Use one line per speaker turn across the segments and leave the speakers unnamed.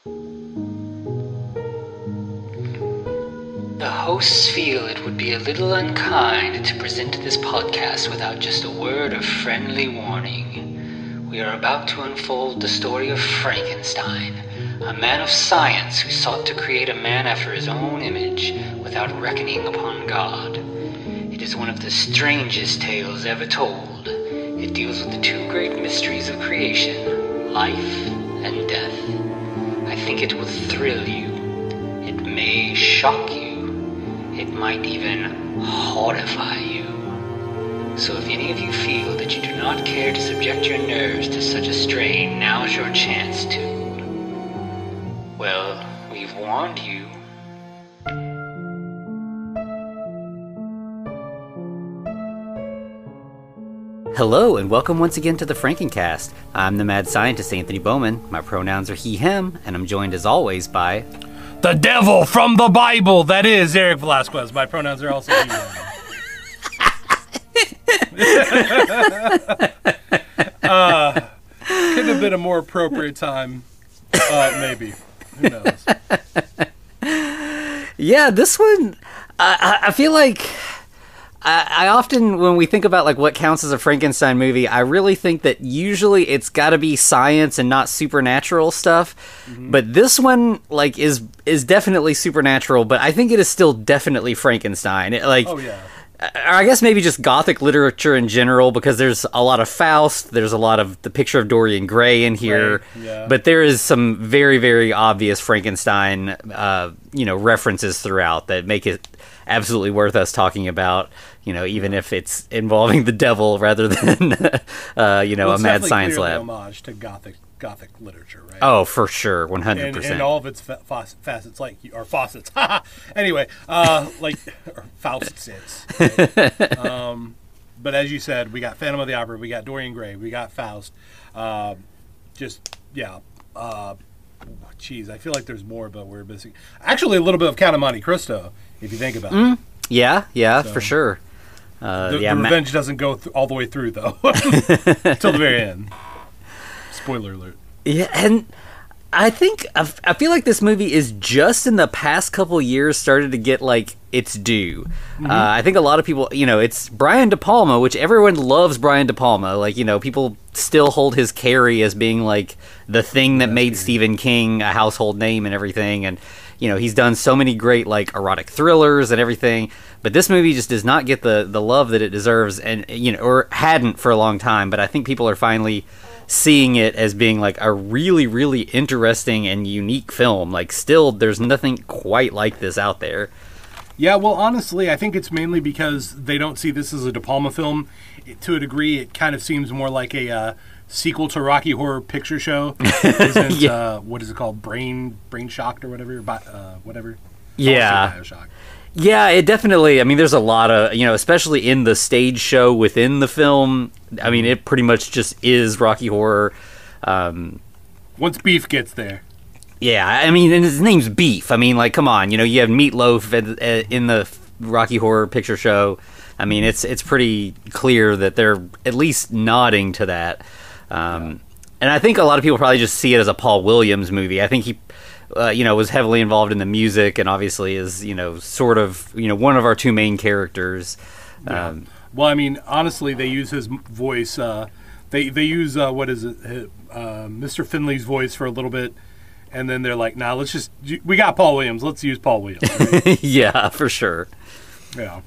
The hosts feel it would be a little unkind to present this podcast without just a word of friendly warning. We are about to unfold the story of Frankenstein, a man of science who sought to create a man after his own image without reckoning upon God. It is one of the strangest tales ever told. It deals with the two great mysteries of creation, life and death. I think it will thrill you. It may shock you. It might even horrify you. So if any of you feel that you do not care to subject your nerves to such a strain, now's your chance to. Well, we've warned you.
Hello, and welcome once again to the Frankencast. I'm the mad scientist, Anthony Bowman. My pronouns are he, him, and I'm joined as always by...
The devil from the Bible, that is Eric Velasquez. My pronouns are also he, him. Couldn't have been a more appropriate time. Maybe. Who knows?
Yeah, this one, I feel like... I often, when we think about like what counts as a Frankenstein movie, I really think that usually it's got to be science and not supernatural stuff. Mm-hmm. But this one, like, is definitely supernatural. But I think it is still definitely Frankenstein.
Oh yeah.
I guess maybe just Gothic literature in general, because there's a lot of Faust, there's a lot of the picture of Dorian Gray in here,
right, yeah.
But there is some very, very obvious Frankenstein, references throughout that make it absolutely worth us talking about, even if it's involving the devil rather than, a mad science lab.
It's homage to Gothic literature, right?
Oh, for sure, 100%.
And all of its facets, or faucets. Anyway, or Faust's. Right? But as you said, we got Phantom of the Opera, we got Dorian Gray, we got Faust. I feel like there's more, but we're missing. Actually, a little bit of Count of Monte Cristo, if you think about it.
Yeah, for sure.
The revenge doesn't go all the way through, though, until the very end. Spoiler alert.
Yeah, and I feel like this movie is just in the past couple years started to get like its due. Mm-hmm. I think a lot of people, it's Brian De Palma, which everyone loves Brian De Palma. Like, people still hold his Carrie as being like the thing that made Stephen King a household name and everything. And, he's done so many great like erotic thrillers and everything. But this movie just does not get the love that it deserves, and or hadn't for a long time. But I think people are finally seeing it as being like a really, really interesting and unique film. Like, still, there's nothing quite like this out there.
Yeah, well, honestly, I think it's mainly because they don't see this as a De Palma film. To a degree, it kind of seems more like a sequel to Rocky Horror Picture Show. Isn't,
yeah.
What is it called? Brain Shocked or whatever? Whatever.
Yeah.
Bioshock.
Yeah, it definitely, there's a lot of, especially in the stage show within the film, it pretty much just is Rocky Horror.
Once Beef gets there.
Yeah, and his name's Beef. Come on, you have Meatloaf in the Rocky Horror Picture Show. It's pretty clear that they're at least nodding to that. And I think a lot of people probably just see it as a Paul Williams movie. I think he... was heavily involved in the music, and obviously is, sort of, one of our two main characters.
Yeah. Well, honestly, they use his voice. They use, Mr. Finley's voice for a little bit, and then they're like, nah, we got Paul Williams, let's use Paul Williams. Right?
Yeah, for sure.
Yeah.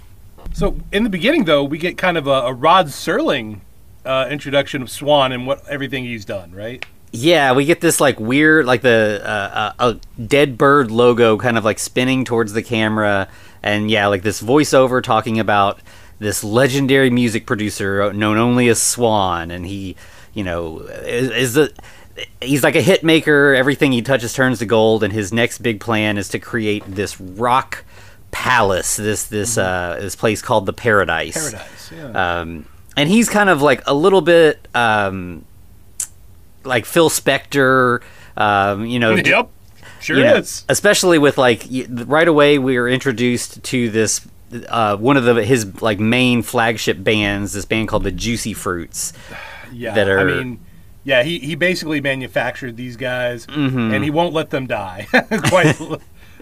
So, in the beginning, though, we get kind of a Rod Serling introduction of Swan and everything he's done, right?
Yeah, we get this like weird, like a dead bird logo kind of like spinning towards the camera, and like this voiceover talking about this legendary music producer known only as Swan, and he, he's like a hit maker. Everything he touches turns to gold, and his next big plan is to create this rock palace, this place called the Paradise.
Paradise, yeah.
And he's kind of like a little bit. Like Phil Spector,
Yep, sure is.
Especially with like right away we were introduced to this one of his like main flagship bands, this band called the Juicy Fruits.
Yeah,
that are
Yeah, he basically manufactured these guys, and he won't let them die.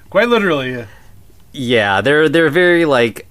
quite literally.
Yeah, they're very like,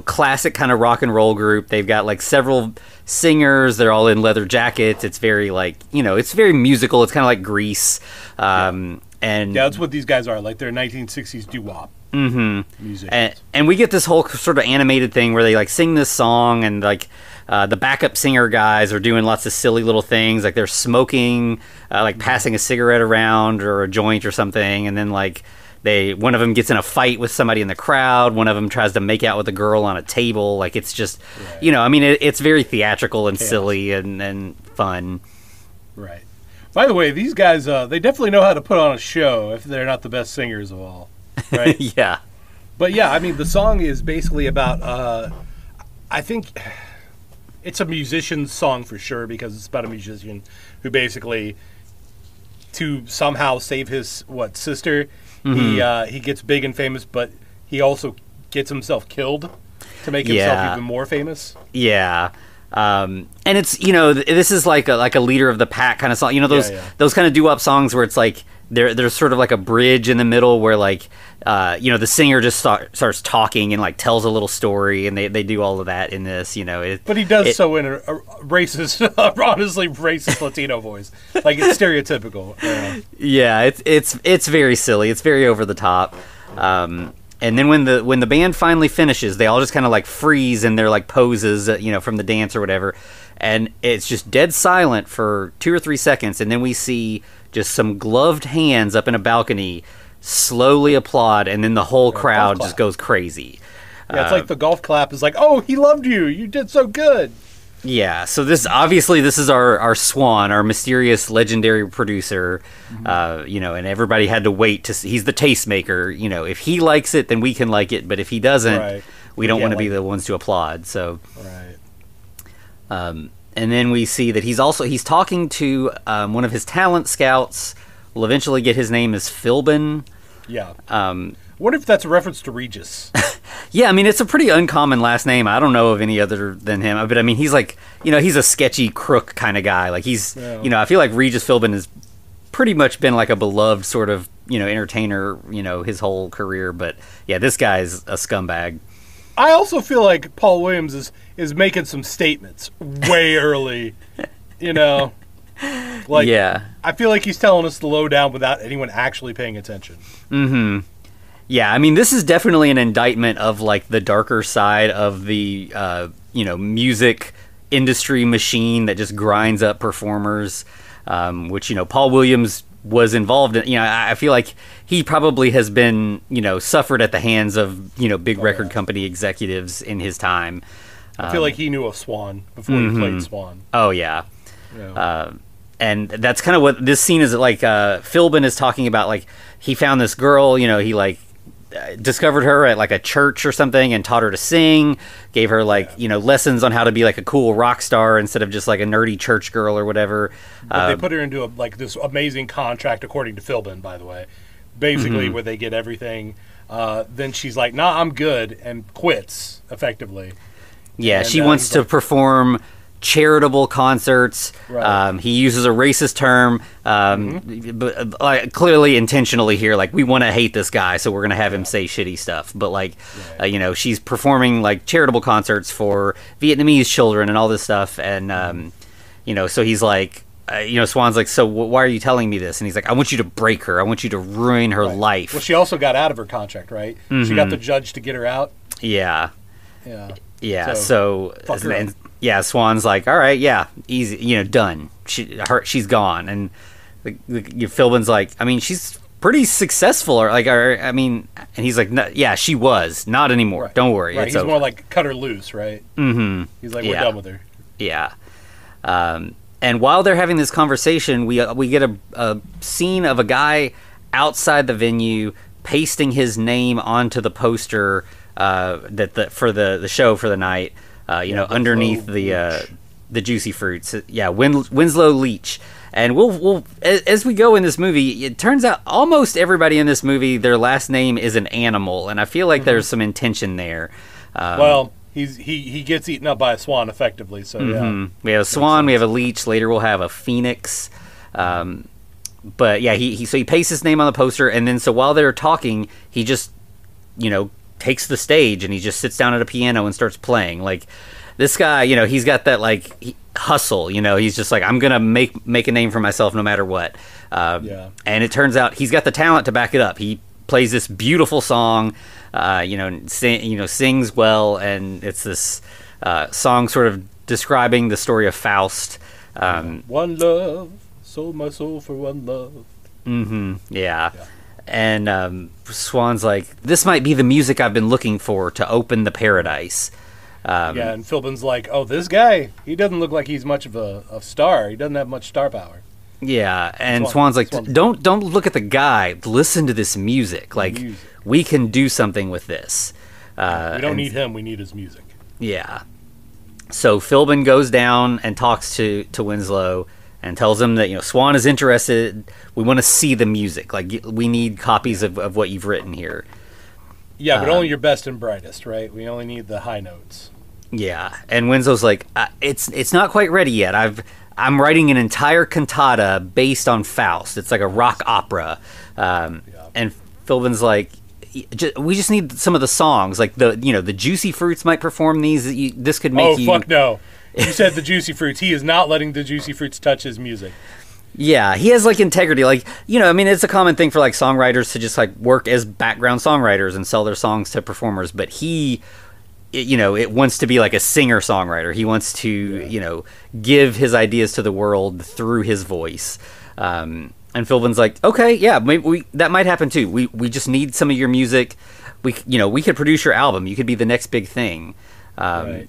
classic kind of rock and roll group. They've got like several singers. They're all in leather jackets. It's very like, it's very musical. It's kind of like Grease. And
that's what these guys are. Like they're 1960s doo-wop musicians.
And we get this whole sort of animated thing where they like sing this song, and like the backup singer guys are doing lots of silly little things, like they're smoking, like passing a cigarette around or a joint or something, and then like one of them gets in a fight with somebody in the crowd. One of them tries to make out with a girl on a table. Like it's just, it's very theatrical and silly and fun.
Right. By the way, these guys, they definitely know how to put on a show if they're not the best singers of all. Right?
Yeah.
But yeah, I mean, the song is basically about, I think it's a musician's song for sure, because it's about a musician who basically, to somehow save his, sister, he gets big and famous, but he also gets himself killed to make himself even more famous.
Yeah. And it's, this is like a leader of the pack kind of song. Those kind of doo-wop songs where it's like there's sort of like a bridge in the middle where like the singer just starts talking and like tells a little story, and they do all of that in this.
But he does so in a racist, honestly racist Latino voice, like it's stereotypical.
Yeah, it's very silly. It's very over the top. And then when the band finally finishes, they all just kind of like freeze in their like poses, from the dance or whatever, and it's just dead silent for 2 or 3 seconds, and then we see just some gloved hands up in a balcony slowly applaud, and then the whole crowd just goes crazy.
Yeah, it's like the golf clap is like, "Oh, he loved you. You did so good."
Yeah, so this is our swan, our mysterious legendary producer, and everybody had to wait to see. He's the tastemaker. If he likes it, then we can like it, but if he doesn't, we don't want to be the ones to applaud. So, and then we see that he's talking to one of his talent scouts. We'll eventually get his name is Philbin.
Yeah. I wonder if that's a reference to Regis.
Yeah, I mean, it's a pretty uncommon last name. I don't know of any other than him. But I mean, he's like, he's a sketchy crook kind of guy. Like he's, I feel like Regis Philbin has pretty much been like a beloved sort of, entertainer, his whole career. But yeah, this guy's a scumbag.
I also feel like Paul Williams is making some statements way early, Like, I feel like he's telling us the lowdown without anyone actually paying attention.
Mm-hmm. Yeah, I mean, this is definitely an indictment of, like, the darker side of the, music industry machine that just grinds up performers, which, Paul Williams was involved in. I feel like he probably has been, suffered at the hands of, big record company executives in his time.
I feel like he knew of Swan before he played Swan.
Oh, yeah. And that's kind of what this scene is like. Philbin is talking about, like, he found this girl, he, like, discovered her at like a church or something and taught her to sing, gave her like lessons on how to be like a cool rock star instead of just like a nerdy church girl or whatever.
But they put her into this amazing contract, according to Philbin, by the way, basically where they get everything. Then she's like, "Nah, I'm good," and quits effectively.
Yeah,
and
she wants to perform charitable concerts.
Right.
He uses a racist term, but clearly intentionally here. Like, we want to hate this guy, so we're going to have him say shitty stuff. But like, she's performing like charitable concerts for Vietnamese children and all this stuff. And so he's like, Swan's like, so why are you telling me this? And he's like, I want you to break her. I want you to ruin her life.
Well, she also got out of her contract, right? She got the judge to get her out.
Yeah.
Yeah.
So Swan's like, all right, yeah, easy, done. She's gone, and Philbin's like, I mean, she's pretty successful, and he's like, no, yeah, she was, not anymore.
Right.
Don't worry.
Right. He's more like cut her loose, right?
Mm-hmm.
He's like, we're done with her.
Yeah. And while they're having this conversation, we get a scene of a guy outside the venue pasting his name onto the poster for the show for the night. Underneath the juicy fruits. Yeah, Winslow Leach. And we'll as we go in this movie, it turns out almost everybody in this movie, their last name is an animal, and I feel like there's some intention there.
he gets eaten up by a swan effectively. So yeah,
we have a swan, we have a leech. Later we'll have a phoenix. But yeah, he pastes his name on the poster, and then so while they're talking, he just takes the stage and he just sits down at a piano and starts playing. Like this guy, he's got that hustle. He's just like, I'm gonna make a name for myself no matter what. And it turns out he's got the talent to back it up. He plays this beautiful song. Sings well, and it's this song sort of describing the story of Faust.
One love, sold my soul for one love.
Yeah. And Swan's like, this might be the music I've been looking for to open the paradise.
And Philbin's like, oh, this guy, he doesn't look like he's much of a star. He doesn't have much star power.
Yeah, and Swan's like, don't look at the guy. Listen to this music. We can do something with this.
We don't need him. We need his music.
Yeah. So Philbin goes down and talks to Winslow and tells him that Swan is interested. We want to see the music. We need copies of what you've written here.
Yeah, but only your best and brightest, right? We only need the high notes.
Yeah, and Winslow's like, it's not quite ready yet. I'm writing an entire cantata based on Faust. It's like a rock opera. And Philbin's like, we just need some of the songs. Like the Juicy Fruits might perform these. This could make you.
Oh fuck no! You said the Juicy Fruits. He is not letting the Juicy Fruits touch his music.
Yeah, he has integrity. It's a common thing for songwriters to just work as background songwriters and sell their songs to performers. But he, it wants to be a singer songwriter. He wants to give his ideas to the world through his voice. And Philbin's like, okay, yeah, maybe that might happen too. We just need some of your music. We could produce your album. You could be the next big thing.
Right.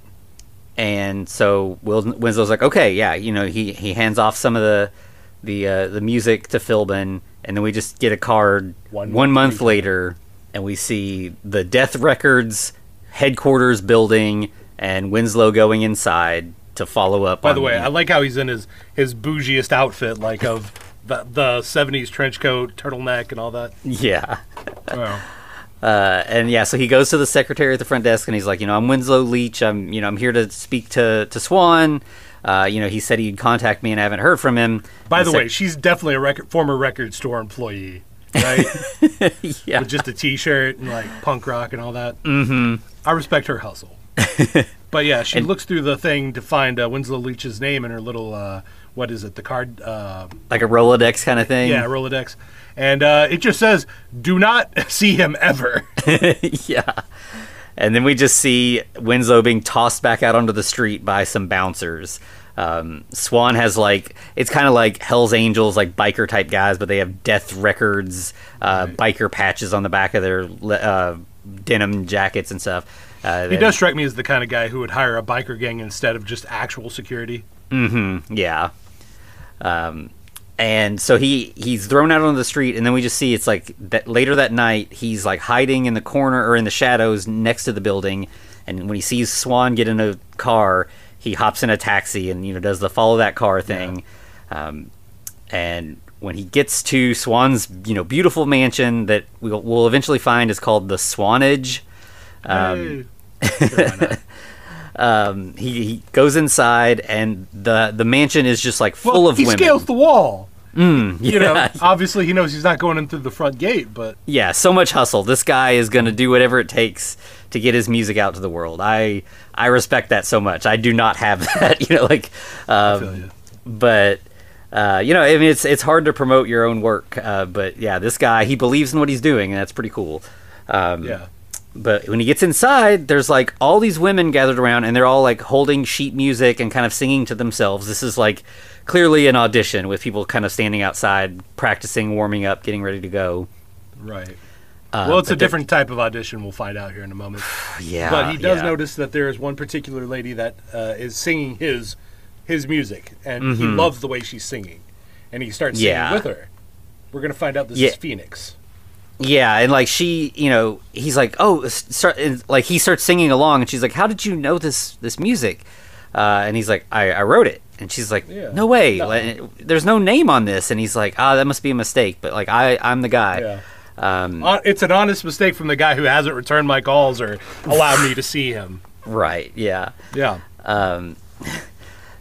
And so Winslow's like, okay, yeah, he hands off some of the music to Philbin, and then we just get a card one month later, and we see the Death Records headquarters building and Winslow going inside to follow up.
By the way, I like how he's in his bougiest outfit, of the 70s trench coat, turtleneck, and all that.
Yeah.
Wow.
And yeah, so he goes to the secretary at the front desk, and he's like, I'm Winslow Leach. I'm here to speak to Swan. He said he'd contact me, and I haven't heard from him.
By the way, she's definitely a former record store employee, right?
Yeah.
With just a T-shirt and punk rock and all that.
Mm-hmm.
I respect her hustle. But yeah, she looks through the thing to find Winslow Leach's name in her little, what is it, the card?
Like a Rolodex kind of thing?
Yeah, Rolodex. And it just says, do not see him ever.
Yeah. And then we just see Winslow being tossed back out onto the street by some bouncers. Swan has it's kind of like Hell's Angels, biker type guys, but they have Death Records, biker patches on the back of their denim jackets and stuff.
He does strike me as the kind of guy who would hire a biker gang instead of just actual security.
Mm-hmm. Yeah. And so he's thrown out on the street, and then we just see it's that later that night he's hiding in the corner or in the shadows next to the building, and when he sees Swan get in a car, he hops in a taxi and does the follow that car thing. Yeah. And when he gets to Swan's beautiful mansion that we'll eventually find is called the Swanage.
Hey. Sure, why not?
He goes inside, and the mansion is just full of women.
He scales the wall.
Yeah.
Obviously he knows he's not going in through the front gate, but
yeah, so much hustle. This guy is going to do whatever it takes to get his music out to the world. I respect that so much. I do not have that,
I feel you.
But it's hard to promote your own work. But yeah, this guy, he believes in what he's doing, and that's pretty cool.
Yeah.
But when he gets inside, there's all these women gathered around, and they're all holding sheet music and kind of singing to themselves. This is clearly an audition with people kind of standing outside, practicing, warming up, getting ready to go.
Right. Well, it's a different type of audition. We'll find out here in a moment.
Yeah.
But he does notice that there is one particular lady that is singing his music, and he loves the way she's singing, and he starts singing with her. We're going to find out this is Phoenix.
Yeah, and she, he's like, oh, he starts singing along, and she's like, how did you know this music? And he's like, I wrote it. And she's like, no way, there's no name on this. And he's like, that must be a mistake, but I'm the guy.
Yeah. It's an honest mistake from the guy who hasn't returned my calls or allowed me to see him.
Right. Yeah.
Yeah.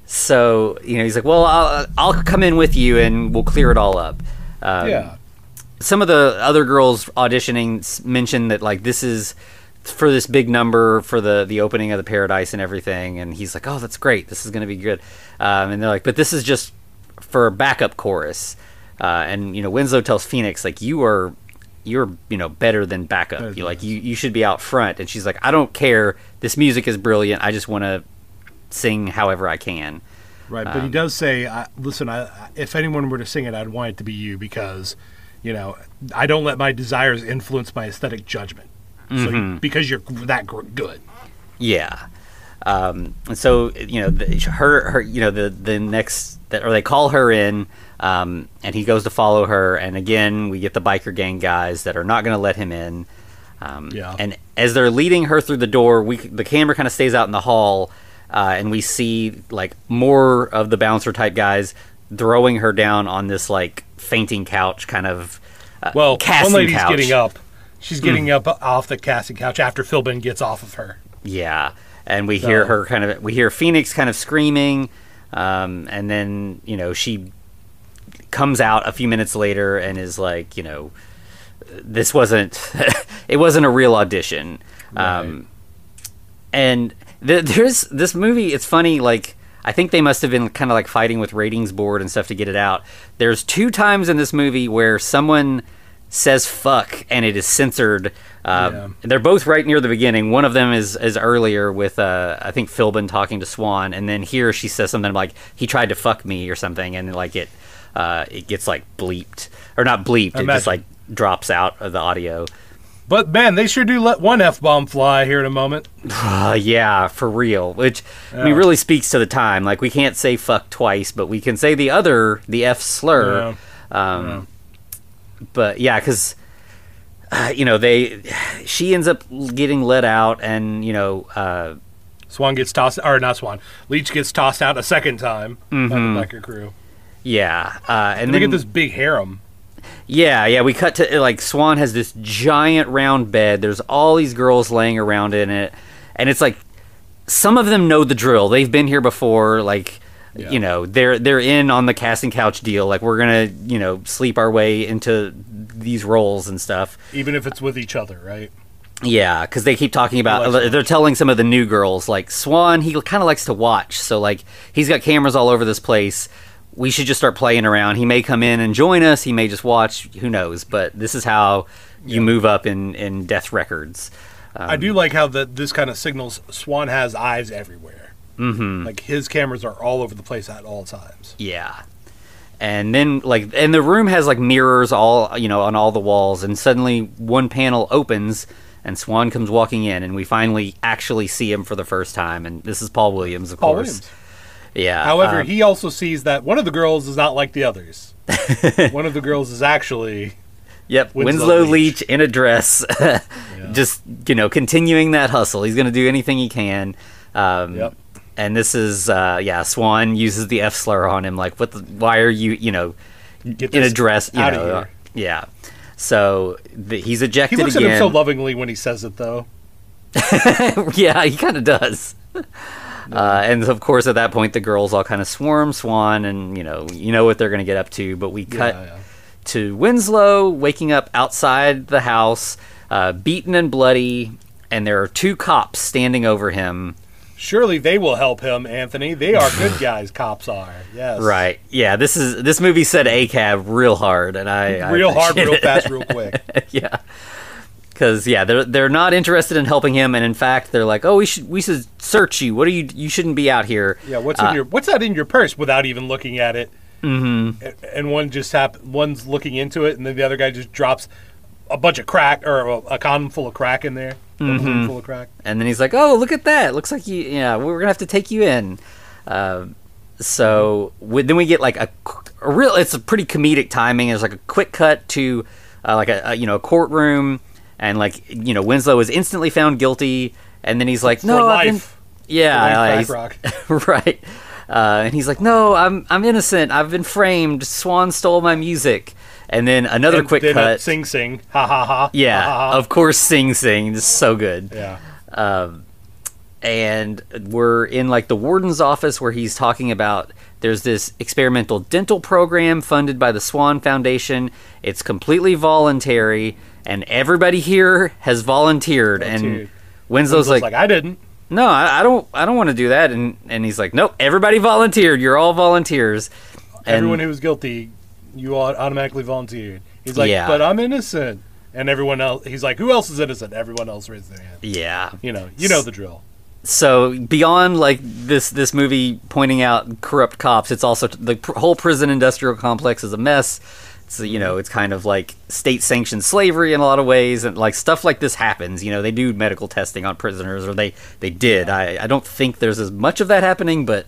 So he's like, well, I'll come in with you and we'll clear it all up.
Yeah.
Some of the other girls auditioning mentioned that like this is for this big number for the opening of the Paradise and everything, and he's like, oh, that's great, this is going to be good. And they're like, but this is just for a backup chorus. And Winslow tells Phoenix like, you're better than backup. You should be out front. And she's like, I don't care, this music is brilliant, I just want to sing however I can.
Right, but he does say, listen, if anyone were to sing it, I'd want it to be you, because I don't let my desires influence my aesthetic judgment. So because you're that good.
Yeah. And so they call her in, and he goes to follow her, and again we get the biker gang guys that are not going to let him in. And as they're leading her through the door, the camera kind of stays out in the hall, and we see like more of the bouncer type guys throwing her down on this like fainting couch kind of.
One lady's
couch.
getting up. She's getting up off the casting couch after Philbin gets off of her.
Yeah, and we hear Phoenix kind of screaming, and then she comes out a few minutes later and is like, this wasn't it wasn't a real audition. Right. And there's this movie. It's funny, like. I think they must have been kind of like fighting with ratings board and stuff to get it out. There's 2 times in this movie where someone says fuck and it is censored. They're both right near the beginning. One of them is earlier with I think Philbin talking to Swan, and then here she says something like he tried to fuck me or something, and like it gets like bleeped, or not bleeped, it just like drops out of the audio.
But man, they sure do let one F-bomb fly here in a moment.
Yeah, for real. Which really speaks to the time. Like, we can't say fuck twice, but we can say the F slur. But yeah, because she ends up getting let out, and
Swan gets tossed, or not Swan, Leech gets tossed out a second time by the biker crew.
Yeah, and
then we get this big harem.
Yeah, we cut to, like, Swan has this giant round bed. There's all these girls laying around in it. And it's like, some of them know the drill. They've been here before. Like, they're in on the casting couch deal. Like, we're going to, sleep our way into these roles and stuff.
Even if it's with each other, right?
Yeah, because they keep talking about, they're telling some of the new girls, like, Swan, he kind of likes to watch. So, like, he's got cameras all over this place. We should just start playing around. He may come in and join us. He may just watch. Who knows? But this is how you move up in death records.
I do like how this kind of signals Swan has eyes everywhere. Like, his cameras are all over the place at all times.
Yeah. And then, like, and the room has, like, mirrors all, on all the walls. And suddenly one panel opens and Swan comes walking in. And we finally actually see him for the first time. And this is Paul Williams, of course. Williams. Yeah.
However, he also sees that one of the girls is not like the others. One of the girls is actually
Winslow Leach in a dress, just continuing that hustle. He's going to do anything he can. And this is Swan uses the F slur on him, like, why are you in a dress?
Out of here.
Yeah. So he's ejected.
He looks
again.
at him so lovingly when he says it, though.
Yeah, he kind of does. And of course, at that point, the girls all kind of swarm Swan, and you know what they're going to get up to. But we cut to Winslow waking up outside the house, beaten and bloody, and there are 2 cops standing over him.
Surely they will help him, Anthony. They are good guys. Cops are. Yes.
Right. Yeah. This movie said ACAB real hard, and I
real hard, real fast, real quick.
Yeah. Because they're not interested in helping him, and in fact they're like, oh, we should search you. What are you shouldn't be out here.
Yeah, what's that in your purse? Without even looking at it. And one's looking into it, and then the other guy just drops a bunch of crack, or a condom full of crack in there. A balloon full of crack.
And then he's like, oh, look at that. Looks like we're gonna have to take you in. So then we get like it's a pretty comedic timing. There's like a quick cut to like a courtroom. And like Winslow is instantly found guilty, and then he's like, "No,
life."
Right." And he's like, "No, I'm innocent. I've been framed. Swan stole my music." And then another quick cut.
Sing, ha ha ha.
Yeah,
ha, ha, ha.
Of course, sing. This is so good.
Yeah.
and we're in like the warden's office where he's talking about there's this experimental dental program funded by the Swan Foundation. It's completely voluntary, and everybody here has volunteered. And Winslow's like,
I didn't.
No, I don't want to do that. And he's like, nope, everybody volunteered. You're all volunteers.
Everyone who was guilty, you automatically volunteered. He's like, but I'm innocent. And everyone else, he's like, who else is innocent? Everyone else raised their hand.
Yeah.
You know the drill.
So beyond like this movie pointing out corrupt cops, it's also the whole prison industrial complex is a mess. So, it's kind of like state-sanctioned slavery in a lot of ways, and like stuff like this happens. They do medical testing on prisoners, or they did. I don't think there's as much of that happening, but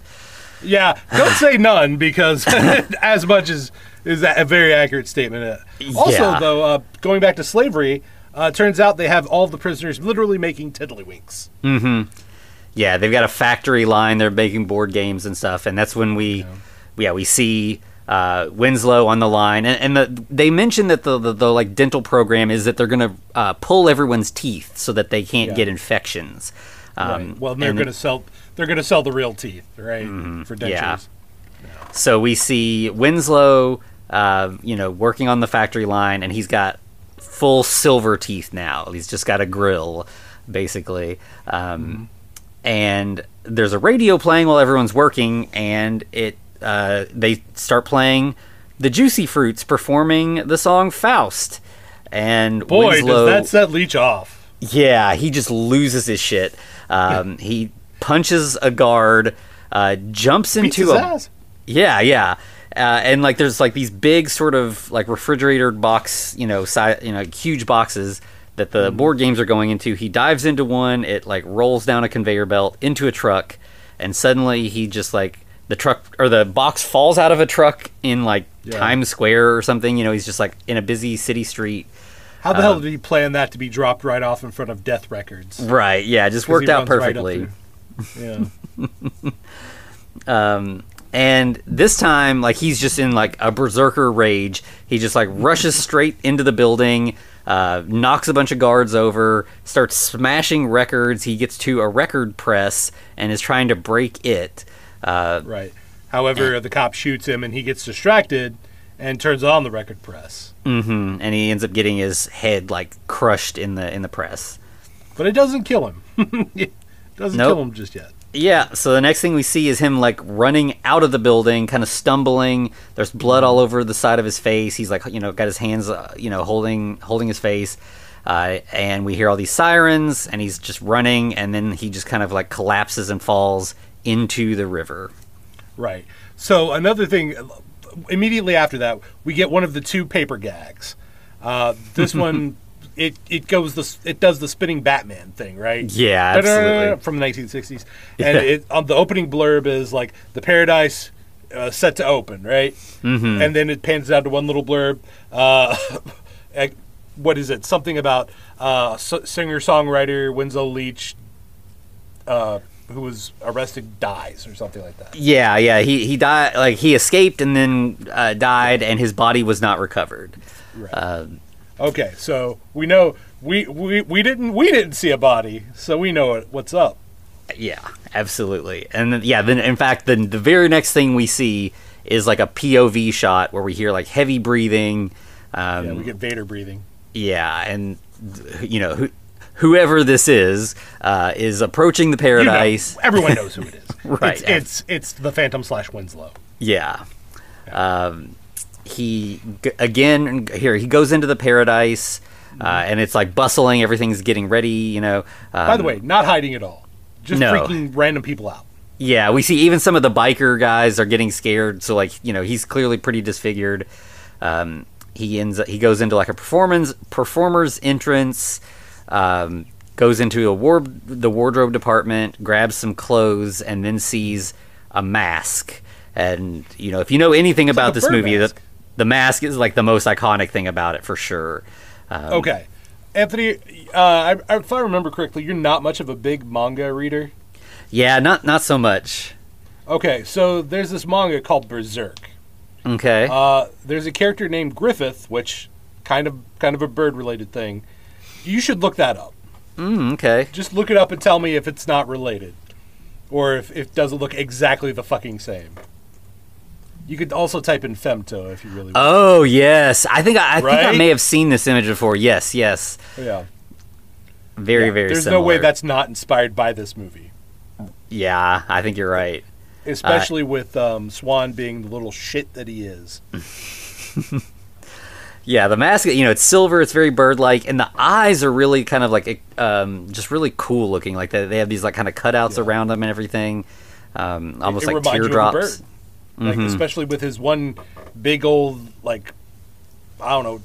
yeah, don't say none, because as much as is that a very accurate statement. Also, though, going back to slavery, turns out they have all the prisoners literally making tiddlywinks.
Mm-hmm. Yeah, they've got a factory line. They're making board games and stuff, and that's when we see Winslow on the line, and they mentioned that the like dental program is that they're gonna pull everyone's teeth so that they can't get infections.
Right. Well, they're gonna sell the real teeth, right? For dentures.
Yeah. So we see Winslow, working on the factory line, and he's got full silver teeth now. He's just got a grill, basically. And there's a radio playing while everyone's working, and they start playing the Juicy Fruits performing the song Faust. And
boy,
Winslow,
does that set Leach off.
Yeah, he just loses his shit. He punches a guard, jumps into
his ass.
Yeah. And like there's like these big sort of like refrigerator box, huge boxes that the board games are going into. He dives into one, it like rolls down a conveyor belt into a truck, and suddenly he just like the truck or the box falls out of a truck in like Times Square or something. He's just like in a busy city street.
How the hell did he plan that to be dropped right off in front of Death Records?
Right, yeah, it just worked out perfectly. And this time, like, he's just in like a berserker rage. He just like rushes straight into the building, knocks a bunch of guards over, starts smashing records. He gets to a record press and is trying to break it.
Right. However, the cop shoots him and he gets distracted and turns on the record press.
Mm-hmm. And he ends up getting his head like crushed in the press.
But it doesn't kill him. It doesn't kill him just yet.
Yeah, so the next thing we see is him like running out of the building, kind of stumbling. There's blood all over the side of his face. He's like, got his hands, holding his face. And we hear all these sirens, and he's just running, and then he just kind of like collapses and falls into the river.
Right. So another thing, immediately after that, we get one of the two paper gags. This one, it does the spinning Batman thing, right?
Yeah, absolutely.
From the 1960s, and on the opening blurb is like the paradise set to open, right? Mm-hmm. And then it pans down to one little blurb. What is it? Something about singer-songwriter Winslow Leach, who was arrested, dies or something like that.
Yeah. He died. Like he escaped and then died, and his body was not recovered.
Right. Okay, so we know we didn't see a body, so we know what's up.
Yeah, absolutely. And then in fact the very next thing we see is like a POV shot where we hear like heavy breathing.
We get Vader breathing.
Yeah, and whoever this is approaching the paradise.
Everyone knows who it is.
Right.
It's the Phantom / Winslow.
Yeah. He goes into the paradise, and it's like bustling. Everything's getting ready.
By the way, not hiding at all. Just freaking random people out.
Yeah, we see even some of the biker guys are getting scared. So like he's clearly pretty disfigured. He goes into like a performer's entrance. Goes into the wardrobe department, grabs some clothes, and then sees a mask. And if you know anything about this movie, the mask is like the most iconic thing about it for sure.
Okay, Anthony, if I remember correctly, you're not much of a big manga reader.
Yeah, not so much.
Okay, so there's this manga called Berserk.
Okay.
There's a character named Griffith, which kind of a bird related thing. You should look that up
Okay.
Just look it up and tell me if it's not related. Or if it doesn't look exactly the fucking same. You could also type in femto if you really want.
Oh, yes. I think I may have seen this image before. Yes.
Yeah.
Very
There's
similar.
no way that's not inspired by this movie.
Yeah, I think you're right.
Especially with Swan being the little shit that he is.
Yeah, the mask, it's silver, it's very bird-like, and the eyes are really kind of like, just really cool looking. Like they have these like kind of cutouts around them and everything, almost like teardrops.
Like especially with his one big old like, I don't know,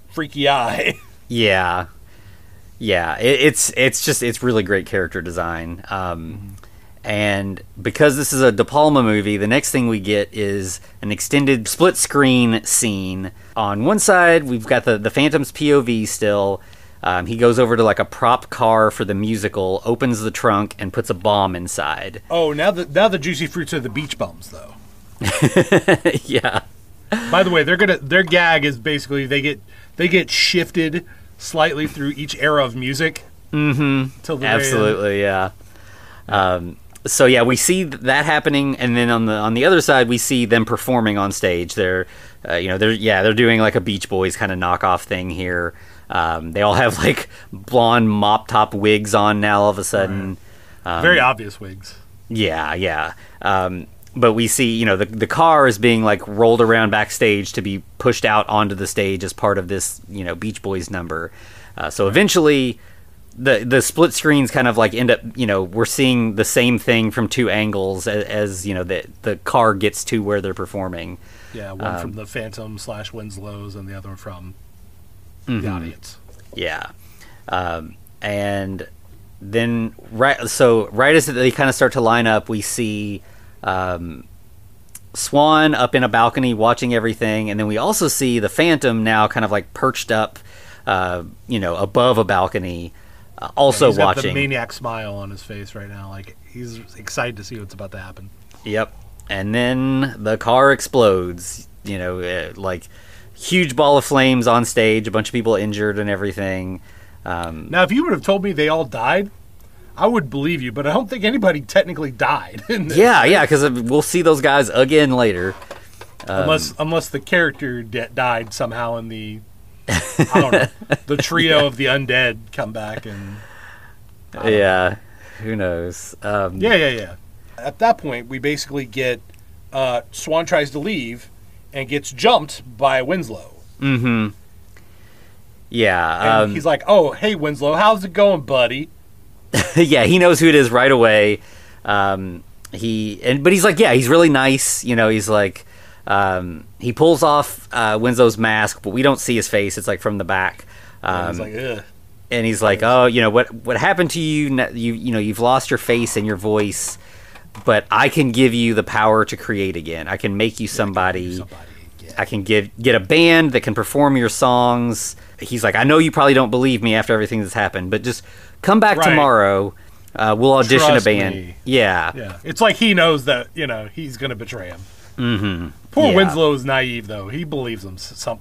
freaky eye.
Yeah, it's really great character design. And because this is a De Palma movie, the next thing we get is an extended split screen scene. On one side, we've got the Phantom's POV still. He goes over to like a prop car for the musical, opens the trunk, and puts a bomb inside.
Oh, now the juicy fruits are the beach bums, though.
Yeah.
By the way, their gag is basically they get shifted slightly through each era of music.
Mm-hmm.
Till the
Absolutely, yeah. So yeah, we see that happening, and then on the other side, we see them performing on stage. They're doing like a Beach Boys kind of knockoff thing here. They all have like blonde mop top wigs on now. All of a sudden,
very obvious wigs.
Yeah. But we see, the car is being like rolled around backstage to be pushed out onto the stage as part of this, Beach Boys number. So eventually, the split screens kind of like end up, we're seeing the same thing from two angles as the car gets to where they're performing.
Yeah, one from the Phantom / Winslow's and the other one from the audience.
Yeah. And then right as they kind of start to line up, we see Swan up in a balcony watching everything, and then we also see the Phantom now kind of like perched up, above a balcony, also
he's got
watching.
The maniac smile on his face right now, like he's excited to see what's about to happen.
Yep. And then the car explodes. Like huge ball of flames on stage, a bunch of people injured and everything.
Now, if you would have told me they all died, I would believe you, but I don't think anybody technically died in this.
Yeah, because we'll see those guys again later.
Unless the character died somehow in the, I don't know, the trio of the undead come back and...
Yeah, who knows?
Yeah. At that point, we basically get Swan tries to leave and gets jumped by Winslow.
Mm-hmm. Yeah.
And he's like, oh, hey, Winslow, how's it going, buddy?
Yeah, he knows who it is right away. But he's like, yeah, he's really nice. He's like, he pulls off Winslow's mask, but we don't see his face. It's like from the back.
He's like, ugh.
And he's like, oh, what happened to you? You've lost your face and your voice, but I can give you the power to create again. I can make you somebody. I can get a band that can perform your songs. He's like, I know you probably don't believe me after everything that's happened, but just come back tomorrow. We'll audition
Trust
a band.
me.
Yeah.
It's like he knows that, he's going to betray him.
Mm-hmm.
Poor Winslow is naive, though. He believes him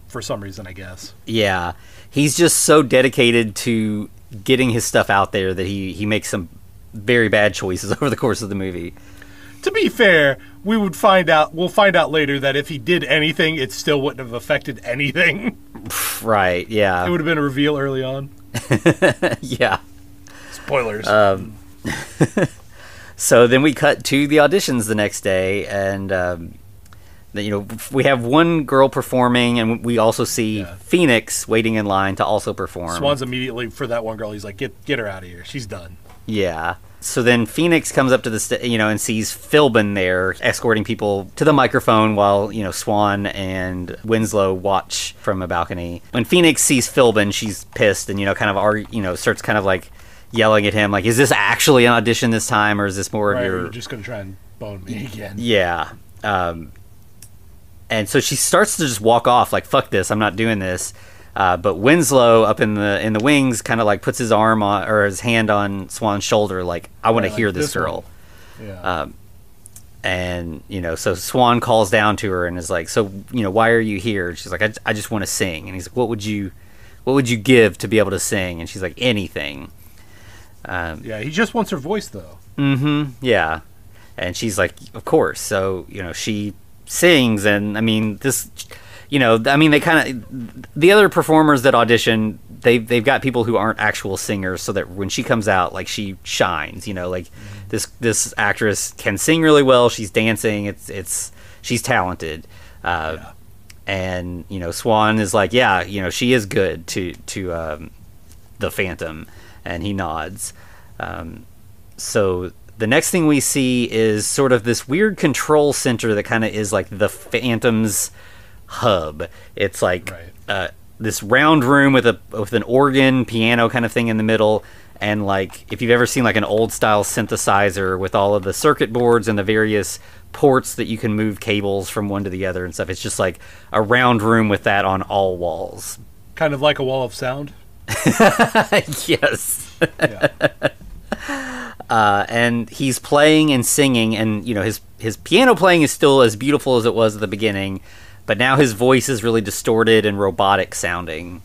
for some reason, I guess.
Yeah. He's just so dedicated to getting his stuff out there that he makes some very bad choices over the course of the movie.
To be fair, we'll find out later that if he did anything, it still wouldn't have affected anything.
Right, yeah.
It would have been a reveal early on.
Yeah.
Spoilers.
So then we cut to the auditions the next day, and we have one girl performing, and we also see Phoenix waiting in line to also perform.
Swan's immediately for that one girl. He's like, get her out of here. She's done.
Yeah. So then Phoenix comes up to the and sees Philbin there escorting people to the microphone while Swan and Winslow watch from a balcony. When Phoenix sees Philbin, she's pissed and starts kind of like yelling at him like, is this actually an audition this time, or is this more of your...
You're just gonna try and bone me again.
Yeah. And so she starts to just walk off like, fuck this, I'm not doing this. But Winslow up in the wings kind of like puts his arm on, or his hand on Swan's shoulder, like, I want to hear this girl.
Yeah.
And so Swan calls down to her and is like, so why are you here? She's like, I just want to sing. And he's like, what would you give to be able to sing? And she's like, anything.
Yeah, he just wants her voice, though.
Yeah. And she's like, of course. So, she sings, and, I mean, this... they kind of... The other performers that audition, they've got people who aren't actual singers, so that when she comes out, like, she shines, this actress can sing really well, she's dancing, she's talented. And, Swan is like, yeah, she is good to the Phantom, and he nods. So the next thing we see is sort of this weird control center that kind of is like the Phantom's hub. It's like this round room with an organ, piano kind of thing in the middle, and like if you've ever seen like an old style synthesizer with all of the circuit boards and the various ports that you can move cables from one to the other and stuff, it's just like a round room with that on all walls.
Kind of like a wall of sound.
Yes. Yeah. And he's playing and singing, and his piano playing is still as beautiful as it was at the beginning, but now his voice is really distorted and robotic sounding.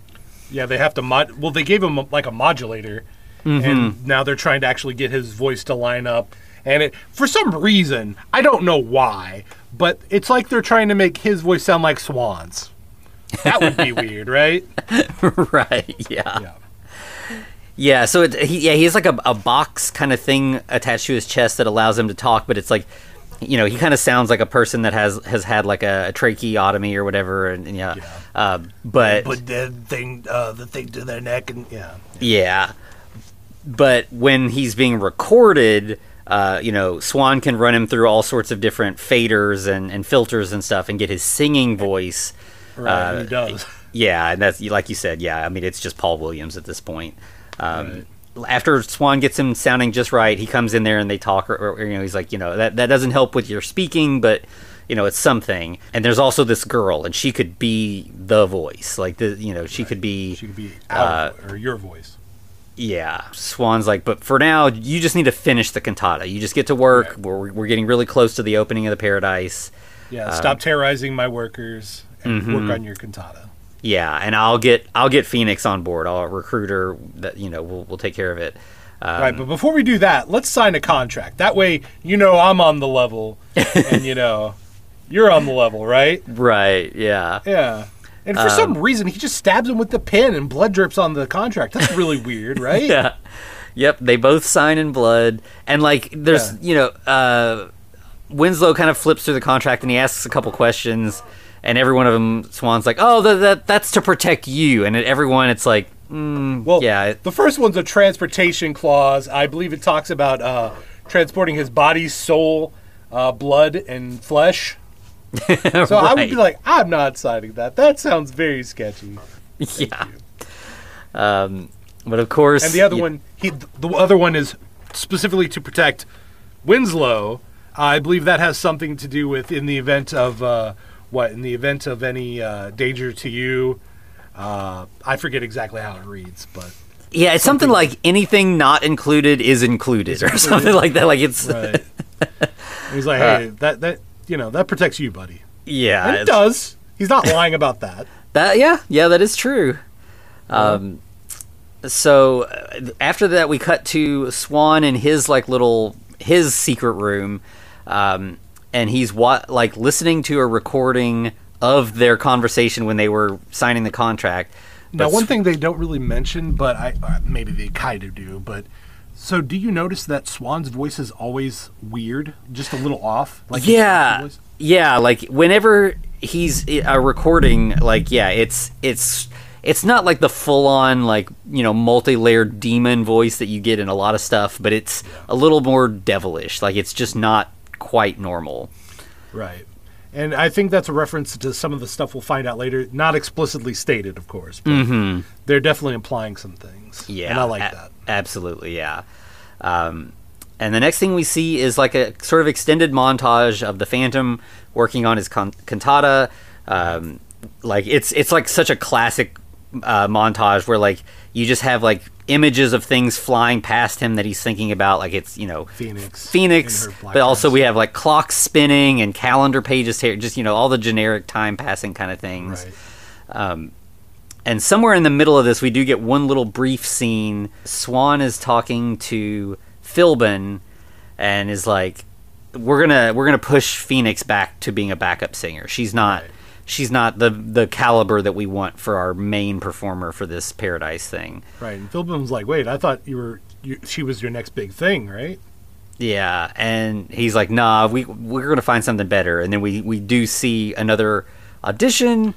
Yeah, they have to they gave him like a modulator, and now they're trying to actually get his voice to line up. And for some reason, I don't know why, but it's like they're trying to make his voice sound like Swan's. That would be weird, right?
Right, yeah. Yeah, so he has like a box kind of thing attached to his chest that allows him to talk, but it's like, he kind of sounds like a person that has had like a tracheotomy or whatever, and but
the thing to their neck, and
yeah. But when he's being recorded, Swan can run him through all sorts of different faders and filters and stuff and get his singing voice.
Right, he does.
Yeah, and that's like you said. Yeah, I mean it's just Paul Williams at this point. After Swan gets him sounding just right, he comes in there and they talk. Or he's like, that doesn't help with your speaking, but it's something. And there's also this girl, and she could be the voice. Like she could be
or your voice.
Yeah, Swan's like, but for now, you just need to finish the cantata. You just get to work. Right. We're getting really close to the opening of the Paradise.
Yeah, stop terrorizing my workers and work on your cantata.
Yeah, and I'll get Phoenix on board. I'll recruit her. That we'll take care of it.
Right, but before we do that, let's sign a contract. That way, I'm on the level, and you're on the level, right?
Right. Yeah.
Yeah. And for some reason, he just stabs him with the pen, and blood drips on the contract. That's really weird, right?
Yeah. Yep. They both sign in blood, and like there's Winslow kind of flips through the contract, and he asks a couple questions. And every one of them, Swan's like, oh, that's to protect you. And everyone, it's like, yeah.
The first one's a transportation clause. I believe it talks about transporting his body, soul, blood, and flesh. So right. I would be like, I'm not signing that. That sounds very sketchy.
Yeah. But of course.
And the other one, the other one is specifically to protect Winslow. I believe that has something to do with in the event of. In the event of any danger to you, I forget exactly how it reads, but
yeah, it's something like anything not included is included, or something like that. Like it's
right. He's like, hey, that protects you, buddy.
Yeah,
and it does. He's not lying about that.
That is true. So after that, we cut to Swan in his his secret room. And he's listening to a recording of their conversation when they were signing the contract.
Now, one thing they don't really mention, but maybe they kind of do. But so, do you notice that Swan's voice is always weird, just a little off? Like
yeah. Like whenever he's recording, it's not like the full on multi-layered demon voice that you get in a lot of stuff, but it's a little more devilish. Like it's just not quite normal.
Right. And I think that's a reference to some of the stuff we'll find out later. Not explicitly stated, of course, but they're definitely implying some things.
Yeah.
And I like that.
Absolutely, yeah. And the next thing we see is like a sort of extended montage of the Phantom working on his cantata. It's like such a classic montage where you just have images of things flying past him that he's thinking about, it's Phoenix, but also we have clocks spinning and calendar pages here, just all the generic time passing kind of things.
Right.
And somewhere in the middle of this, we do get one little brief scene. Swan is talking to Philbin and is like, we're gonna push Phoenix back to being a backup singer. She's not the caliber that we want for our main performer for this Paradise thing.
Right. And Philbin's like, wait, I thought she was your next big thing, right?
Yeah, and he's like, nah, we're gonna find something better. And then we do see another audition.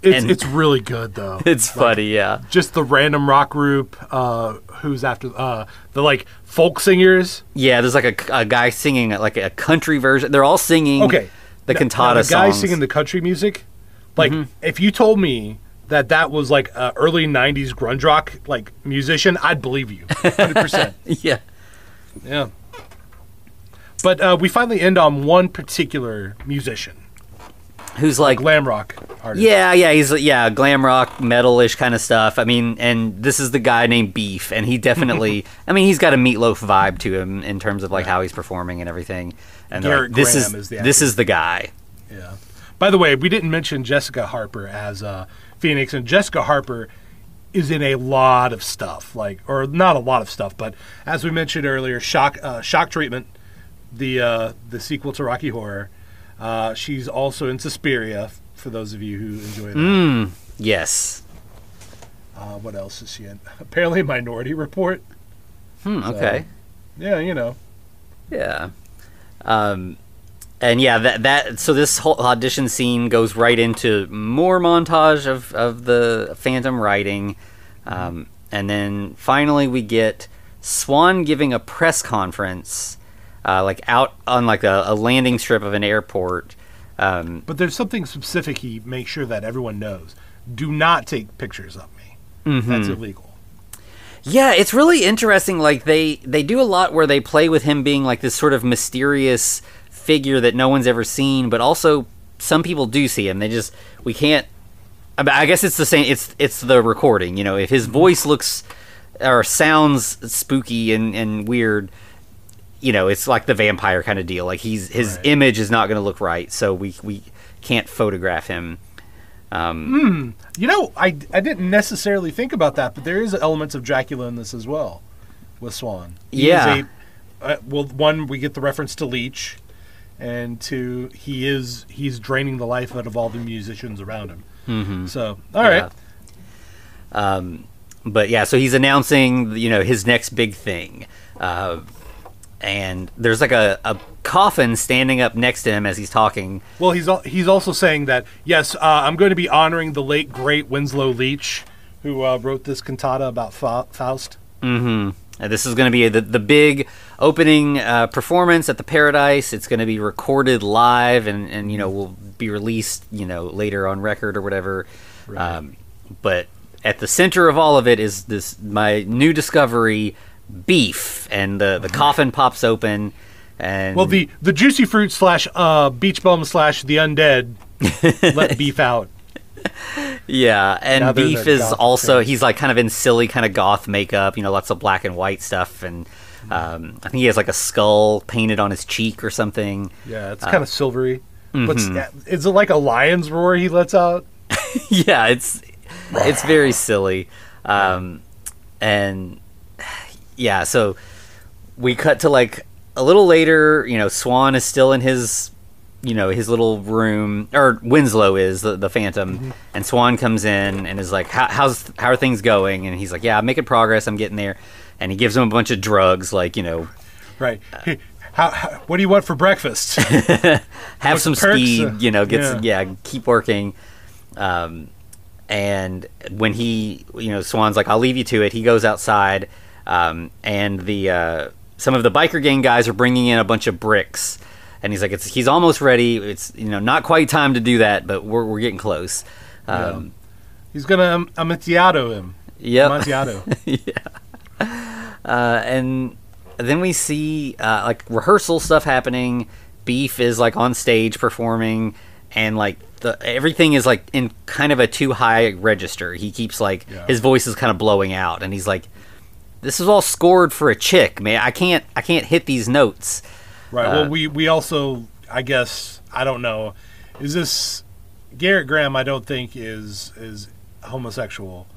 It's really good though.
It's funny, yeah.
Just the random rock group who's after the like folk singers.
Yeah, there's like a guy singing like a country version. They're all singing the cantata songs.
The guy singing the country music. Like if you told me that was like an early 90s grunge rock like musician, I'd believe you 100%.
Yeah.
Yeah. But we finally end on one particular musician.
Who's like
glam rock artist.
Yeah, he's glam rock, metal-ish kind of stuff. I mean, and this is the guy named Beef, and he definitely, I mean, he's got a Meatloaf vibe to him in terms of like how he's performing and everything. And
Garrett
this
Graham is the actor.
This is the guy.
Yeah. By the way, we didn't mention Jessica Harper as Phoenix, and Jessica Harper is in a lot of stuff, or not a lot of stuff, but as we mentioned earlier, Shock Treatment, the sequel to Rocky Horror. She's also in Suspiria, for those of you who enjoy that.
Yes.
What else is she in? Apparently Minority Report.
Okay.
So, yeah, you know.
Yeah. And yeah, so this whole audition scene goes right into more montage of the Phantom writing. And then finally we get Swan giving a press conference like out on like a landing strip of an airport.
But there's something specific he makes sure that everyone knows. Do not take pictures of me. That's illegal.
Yeah, it's really interesting. Like they do a lot where they play with him being like this sort of mysterious figure that no one's ever seen, but also some people do see him. We can't. I guess it's the same. It's the recording. You know, if his voice looks or sounds spooky and weird, you know, it's like the vampire kind of deal. Like his image is not going to look right, so we can't photograph him.
You know, I didn't necessarily think about that, but there is elements of Dracula in this as well with Swan. One, we get the reference to Leech, and two, he's draining the life out of all the musicians around him. So, all right.
But yeah, so he's announcing, you know, his next big thing. And there's like a coffin standing up next to him as he's talking.
Well, he's also saying that, yes, I'm going to be honoring the late, great Winslow Leach, who wrote this cantata about Faust.
And this is going to be the big opening performance at the Paradise. It's going to be recorded live and you know, will be released, you know, later on record or whatever. Right. But at the center of all of it is my new discovery, Beef, and the coffin pops open, and
well, the juicy fruit / beach bum / the undead let Beef out.
Yeah, and Beef is also he's like kind of in silly kind of goth makeup, you know, lots of black and white stuff, and I think he has like a skull painted on his cheek or something.
Yeah, it's kind of silvery. But is it like a lion's roar he lets out?
Yeah, it's very silly, and. Yeah, so we cut to like a little later, you know, Swan is still in his, you know, his little room, or Winslow is, the Phantom, and Swan comes in and is like, how are things going? And he's like, yeah, I'm making progress, I'm getting there. And he gives him a bunch of drugs, like, you know.
Right. What do you want for breakfast?
Have some speed, you know, keep working. And when he, you know, Swan's like, I'll leave you to it, he goes outside. And some of the biker gang guys are bringing in a bunch of bricks, and he's like, he's almost ready. It's, you know, not quite time to do that, but we're getting close.
He's gonna amontillado him.
Yep.
Amontillado.
Yeah. And then we see like rehearsal stuff happening. Beef is like on stage performing, and like everything is like in kind of a too high register. He keeps like his voice is kind of blowing out, and he's like, this is all scored for a chick, man. I can't hit these notes.
Right. Well, we also, I guess, I don't know. Is this Garrett Graham? I don't think is homosexual,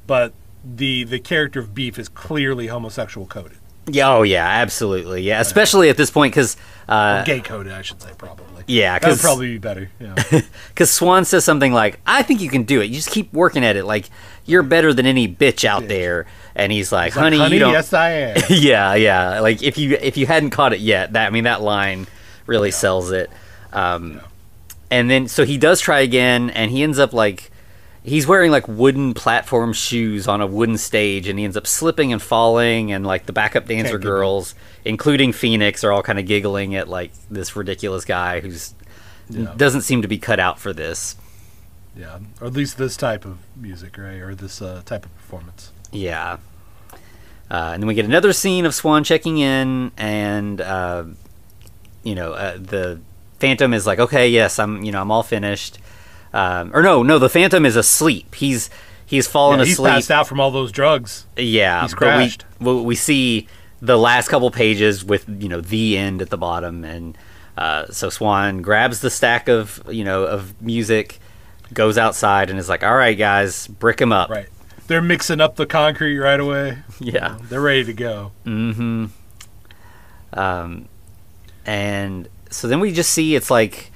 but the character of Beef is clearly homosexual coded.
Yeah, oh yeah, absolutely, yeah. Especially at this point, because
gay coded, I should say, probably.
Yeah,
that would probably be better. Yeah,
because Swan says something like, "I think you can do it. You just keep working at it. Like you're better than any bitch out there." And he's like, "Honey, you don't."
Yes, I am.
yeah. Like if you hadn't caught it yet, that line really sells it. And then so he does try again, and he ends up like. He's wearing like wooden platform shoes on a wooden stage, and he ends up slipping and falling, and like the backup dancer girls, including Phoenix, are all kind of giggling at like this ridiculous guy who's doesn't seem to be cut out for this.
Yeah, or at least this type of music, right? Or this type of performance.
Yeah. And then we get another scene of Swan checking in, and the Phantom is like, "Okay, yes, I'm all finished." The Phantom is asleep. He's fallen asleep.
He's passed out from all those drugs.
Yeah,
he's crashed.
But we see the last couple pages with the end at the bottom, and so Swan grabs the stack of music, goes outside, and is like, "All right, guys, brick him up."
Right, they're mixing up the concrete right away.
Yeah,
they're ready to go.
Mm-hmm. And so then we just see it's like.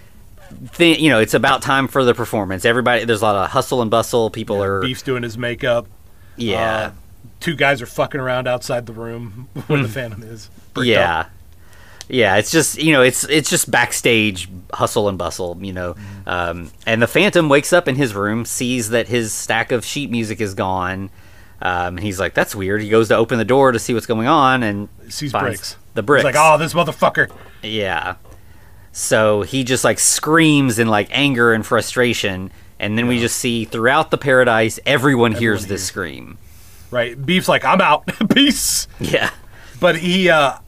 It's about time for the performance. There's a lot of hustle and bustle. People are.
Beef's doing his makeup.
Yeah.
Two guys are fucking around outside the room where the Phantom is.
Yeah.
Up.
Yeah. It's just it's just backstage hustle and bustle. And the Phantom wakes up in his room, sees that his stack of sheet music is gone. And he's like, "That's weird." He goes to open the door to see what's going on, and
sees bricks.
The bricks.
He's like, "Oh, this motherfucker."
Yeah. So he just like screams in like anger and frustration, and then we just see throughout the paradise everyone hears this scream.
Right, Beef's like, "I'm out, peace."
Yeah,
but he, I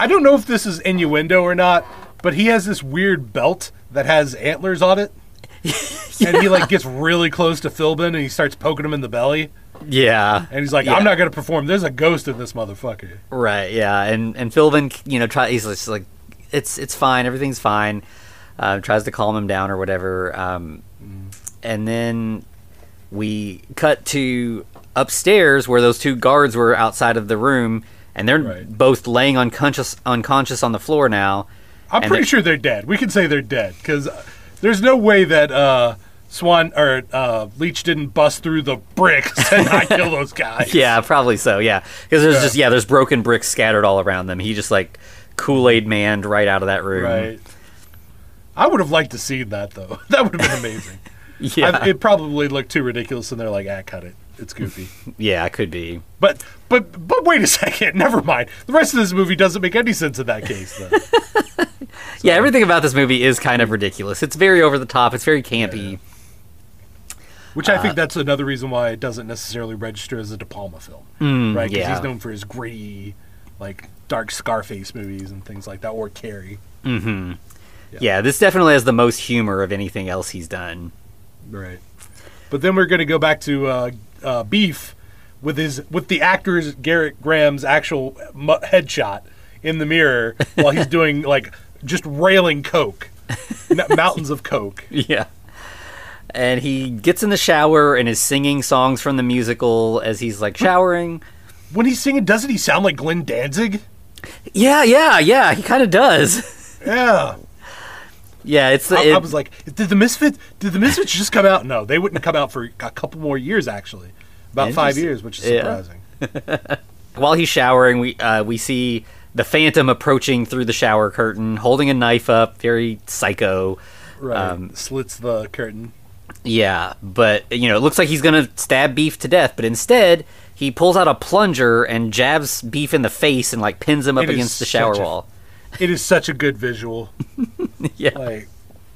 don't know if this is innuendo or not, but he has this weird belt that has antlers on it, and he like gets really close to Philbin and he starts poking him in the belly.
Yeah,
and he's like, "I'm not gonna perform. There's a ghost in this motherfucker."
Right. Yeah, and Philbin, he's just like. It's fine. Everything's fine. Tries to calm him down or whatever. And then we cut to upstairs where those two guards were outside of the room, and they're both laying unconscious on the floor now.
I'm pretty sure they're dead. We can say they're dead because there's no way that Swan or Leech didn't bust through the bricks and not kill those guys.
Yeah, probably so. Yeah, because there's there's broken bricks scattered all around them. He just like. Kool-Aid manned right out of that room.
Right. I would have liked to see that though. That would have been amazing.
Yeah.
It probably looked too ridiculous, and they're like, cut it. It's goofy.
Yeah, it could be.
But wait a second. Never mind. The rest of this movie doesn't make any sense in that case. Then.
Yeah, everything about this movie is kind of ridiculous. It's very over the top. It's very campy.
Yeah. Which I think that's another reason why it doesn't necessarily register as a De Palma film, right? Because he's known for his gritty, like dark Scarface movies and things like that, or Carrie.
Mm-hmm. Yeah, this definitely has the most humor of anything else he's done.
Right. But then we're going to go back to Beef with the actor's Garrett Graham's actual headshot in the mirror while he's doing like just railing coke, mountains of coke.
Yeah. And he gets in the shower and is singing songs from the musical as he's like showering.
When he's singing, doesn't he sound like Glenn Danzig?
Yeah, he kind of does.
Yeah.
Yeah,
I was like, did the Misfits just come out? No, they wouldn't come out for a couple more years, actually. About 5 years, which is surprising.
While he's showering, we see the Phantom approaching through the shower curtain, holding a knife up, very psycho.
Right, slits the curtain.
Yeah, but, it looks like he's going to stab Beef to death, but instead, he pulls out a plunger and jabs Beef in the face and, like, pins him up against the shower wall.
It is such a good visual.
Yeah.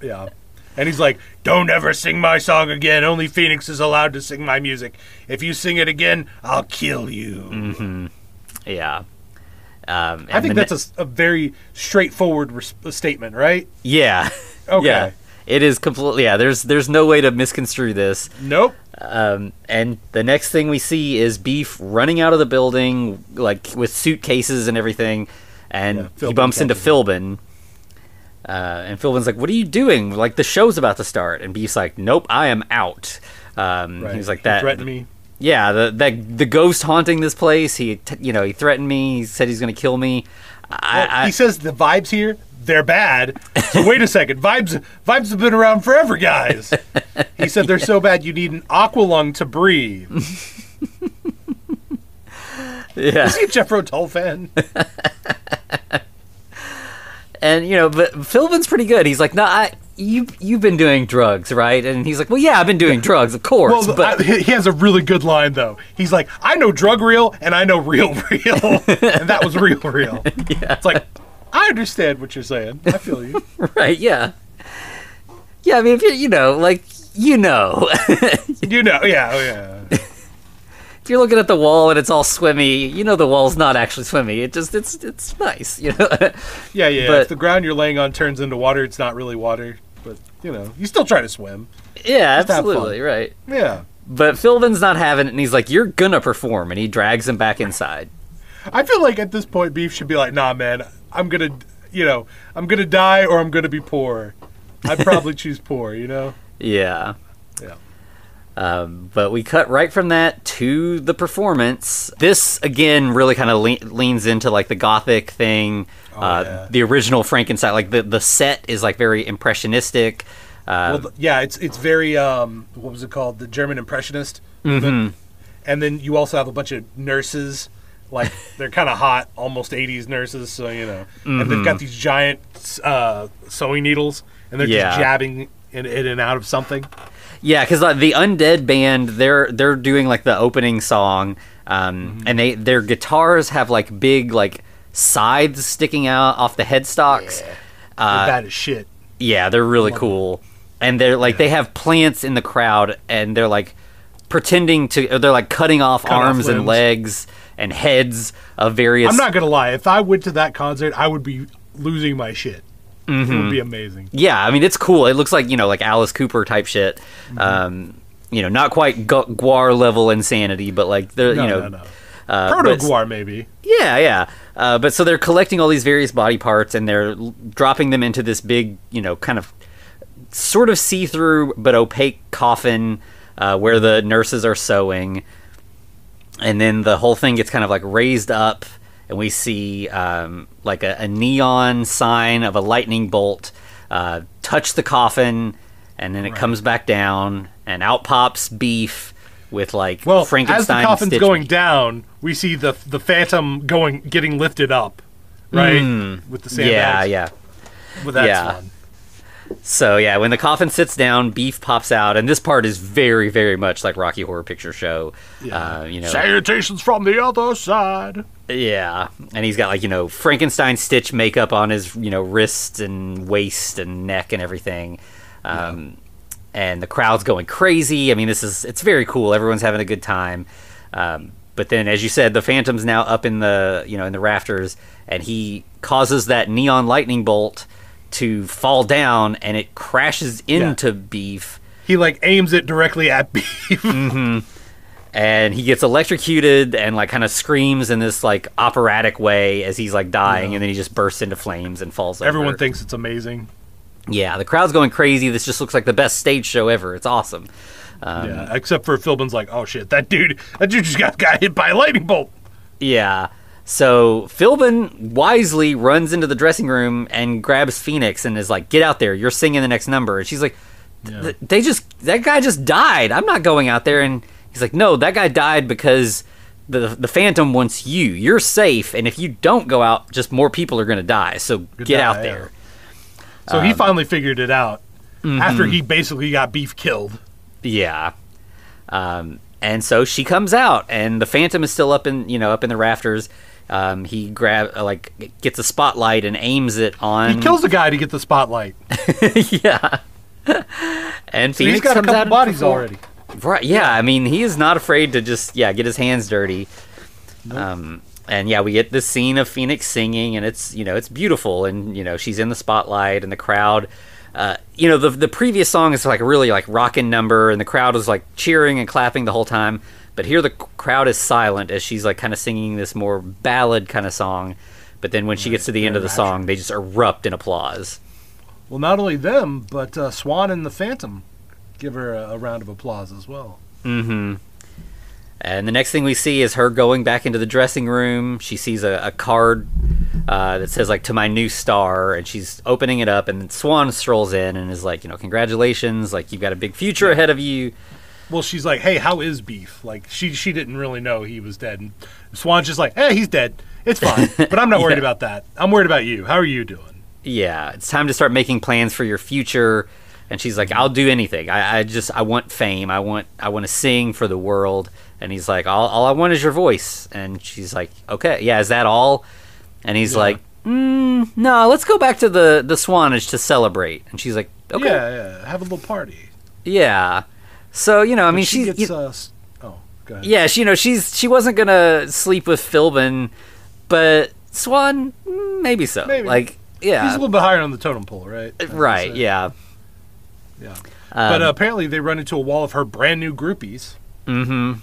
Yeah. And he's like, "Don't ever sing my song again. Only Phoenix is allowed to sing my music. If you sing it again, I'll kill you."
Mm-hmm. Yeah.
I think that's a very straightforward statement, right?
Yeah.
Okay.
Yeah. It is completely, there's no way to misconstrue this.
Nope.
And the next thing we see is Beef running out of the building, like, with suitcases and everything, and he bumps into Philbin. And Philbin's like, "What are you doing? Like, the show's about to start." And Beef's like, "Nope, I am out." He's like that.
He threatened me.
Yeah, the ghost haunting this place. He threatened me. He said he's going to kill me.
He says the vibes here, they're bad. So wait a second, vibes have been around forever, guys. He said they're so bad you need an aqualung to breathe.
Yeah.
Is he a Jeff Rotel fan?
And but Philbin's pretty good. He's like, no, you've been doing drugs, right? And he's like, well, yeah, I've been doing drugs, of course.
Well,
but
he has a really good line though. He's like, I know drug real and I know real, and that was real.
Yeah.
It's like, I understand what you're saying. I feel you.
Right? Yeah. Yeah. I mean, if you
yeah.
If you're looking at the wall and it's all swimmy, the wall's not actually swimmy. It's nice,
Yeah.
But,
If the ground you're laying on turns into water, it's not really water. But you still try to swim.
Yeah,
Just have
absolutely,
fun.
right.
Yeah.
But Philbin's not having it, and he's like, "You're gonna perform," and he drags him back inside.
I feel like at this point, Beef should be like, "Nah, man, I'm gonna die or I'm gonna be poor. I'd probably choose poor."
Yeah.
Yeah.
But we cut right from that to the performance. This, again, really kind of leans into, like, the Gothic thing. The original Frankenstein. Like, the set is, like, very impressionistic.
It's very, what was it called? The German Impressionist.
Mm-hmm.
And then you also have a bunch of nurses. Like, they're kind of hot, almost 80s nurses, so,
Mm-hmm.
And they've got these giant sewing needles, and they're just jabbing in and out of something.
Yeah, because the Undead band, they're doing like the opening song, and their guitars have like big like scythes sticking out off the headstocks.
Yeah. They're bad as shit.
Yeah, they're really cool, and they're like they have plants in the crowd, and they're like pretending to, they're like cutting off arms and legs and heads of various.
I'm not gonna lie, if I went to that concert, I would be losing my shit.
Mm-hmm.
It would be amazing.
Yeah, I mean, it's cool. It looks like, like Alice Cooper type shit.
Mm-hmm.
Not quite Gwar level insanity, but like, they're,
No. Proto-Gwar, maybe.
Yeah. But so they're collecting all these various body parts and they're dropping them into this big, kind of sort of see-through but opaque coffin where the nurses are sewing. And then the whole thing gets kind of like raised up. And we see like a neon sign of a lightning bolt touch the coffin, and then it comes back down, and out pops Beef with like Frankenstein.
As the coffin's going down, we see the Phantom getting lifted up, right? With the sandbags.
Yeah.
Well, that's fun.
So yeah, when the coffin sits down, Beef pops out, and this part is very, very much like Rocky Horror Picture Show.
Yeah. Salutations from the other side.
Yeah, and he's got like Frankenstein stitch makeup on his wrists and waist and neck and everything, and the crowd's going crazy. I mean, it's very cool. Everyone's having a good time. But then, as you said, the Phantom's now up in the in the rafters, and he causes that neon lightning bolt to fall down, and it crashes into Beef.
He like aims it directly at Beef.
Mm-hmm. And he gets electrocuted and like kind of screams in this like operatic way as he's like dying, and then he just bursts into flames and falls over.
Everyone thinks it's amazing.
Yeah, the crowd's going crazy. This just looks like the best stage show ever. It's awesome.
Except for Philbin's like, oh shit, that dude just got hit by a lightning bolt.
Yeah. So Philbin wisely runs into the dressing room and grabs Phoenix and is like, "Get out there! You're singing the next number." And she's like, "That guy just died. I'm not going out there." And he's like, "No, that guy died because the Phantom wants you. You're safe, and if you don't go out, just more people are going to die. So get out there."
So he finally figured it out after he basically got Beef killed.
Yeah. And so she comes out, and the Phantom is still up in the rafters. He gets a spotlight and aims it on.
He kills the guy to get the spotlight.
Yeah. And
so
Phoenix
he's got
comes
a couple
out
bodies already.
Right. Yeah. I mean, he is not afraid to just get his hands dirty. Nope. And we get this scene of Phoenix singing, and it's it's beautiful, and she's in the spotlight, and the crowd. The previous song is like a really like rockin' number, and the crowd is like cheering and clapping the whole time. But here the crowd is silent as she's like kind of singing this more ballad kind of song. But then when she gets to the end of the song, they just erupt in applause.
Well, not only them, but Swan and the Phantom give her a round of applause as well.
Mm-hmm. And the next thing we see is her going back into the dressing room. She sees a card that says, like, to my new star, and she's opening it up, and Swan strolls in and is like, congratulations, like, you've got a big future ahead of you.
Well, she's like, hey, how is Beef? Like, she didn't really know he was dead. And Swan's just like, hey, he's dead. It's fine. But I'm not worried about that. I'm worried about you. How are you doing?
Yeah, it's time to start making plans for your future. And she's like, I'll do anything. I want fame. I want to sing for the world. And he's like, all I want is your voice. And she's like, okay, yeah, is that all? And he's like, no, let's go back to the Swanage to celebrate. And she's like, okay.
Yeah, have a little party.
Yeah. So, I mean,
she gets, go ahead.
Yeah, she wasn't going to sleep with Philbin, but Swan, maybe so.
Maybe.
Like, yeah.
He's a little bit higher on the totem pole, right?
Right, yeah.
Yeah. But apparently they run into a wall of her brand new groupies.
Mm-hmm.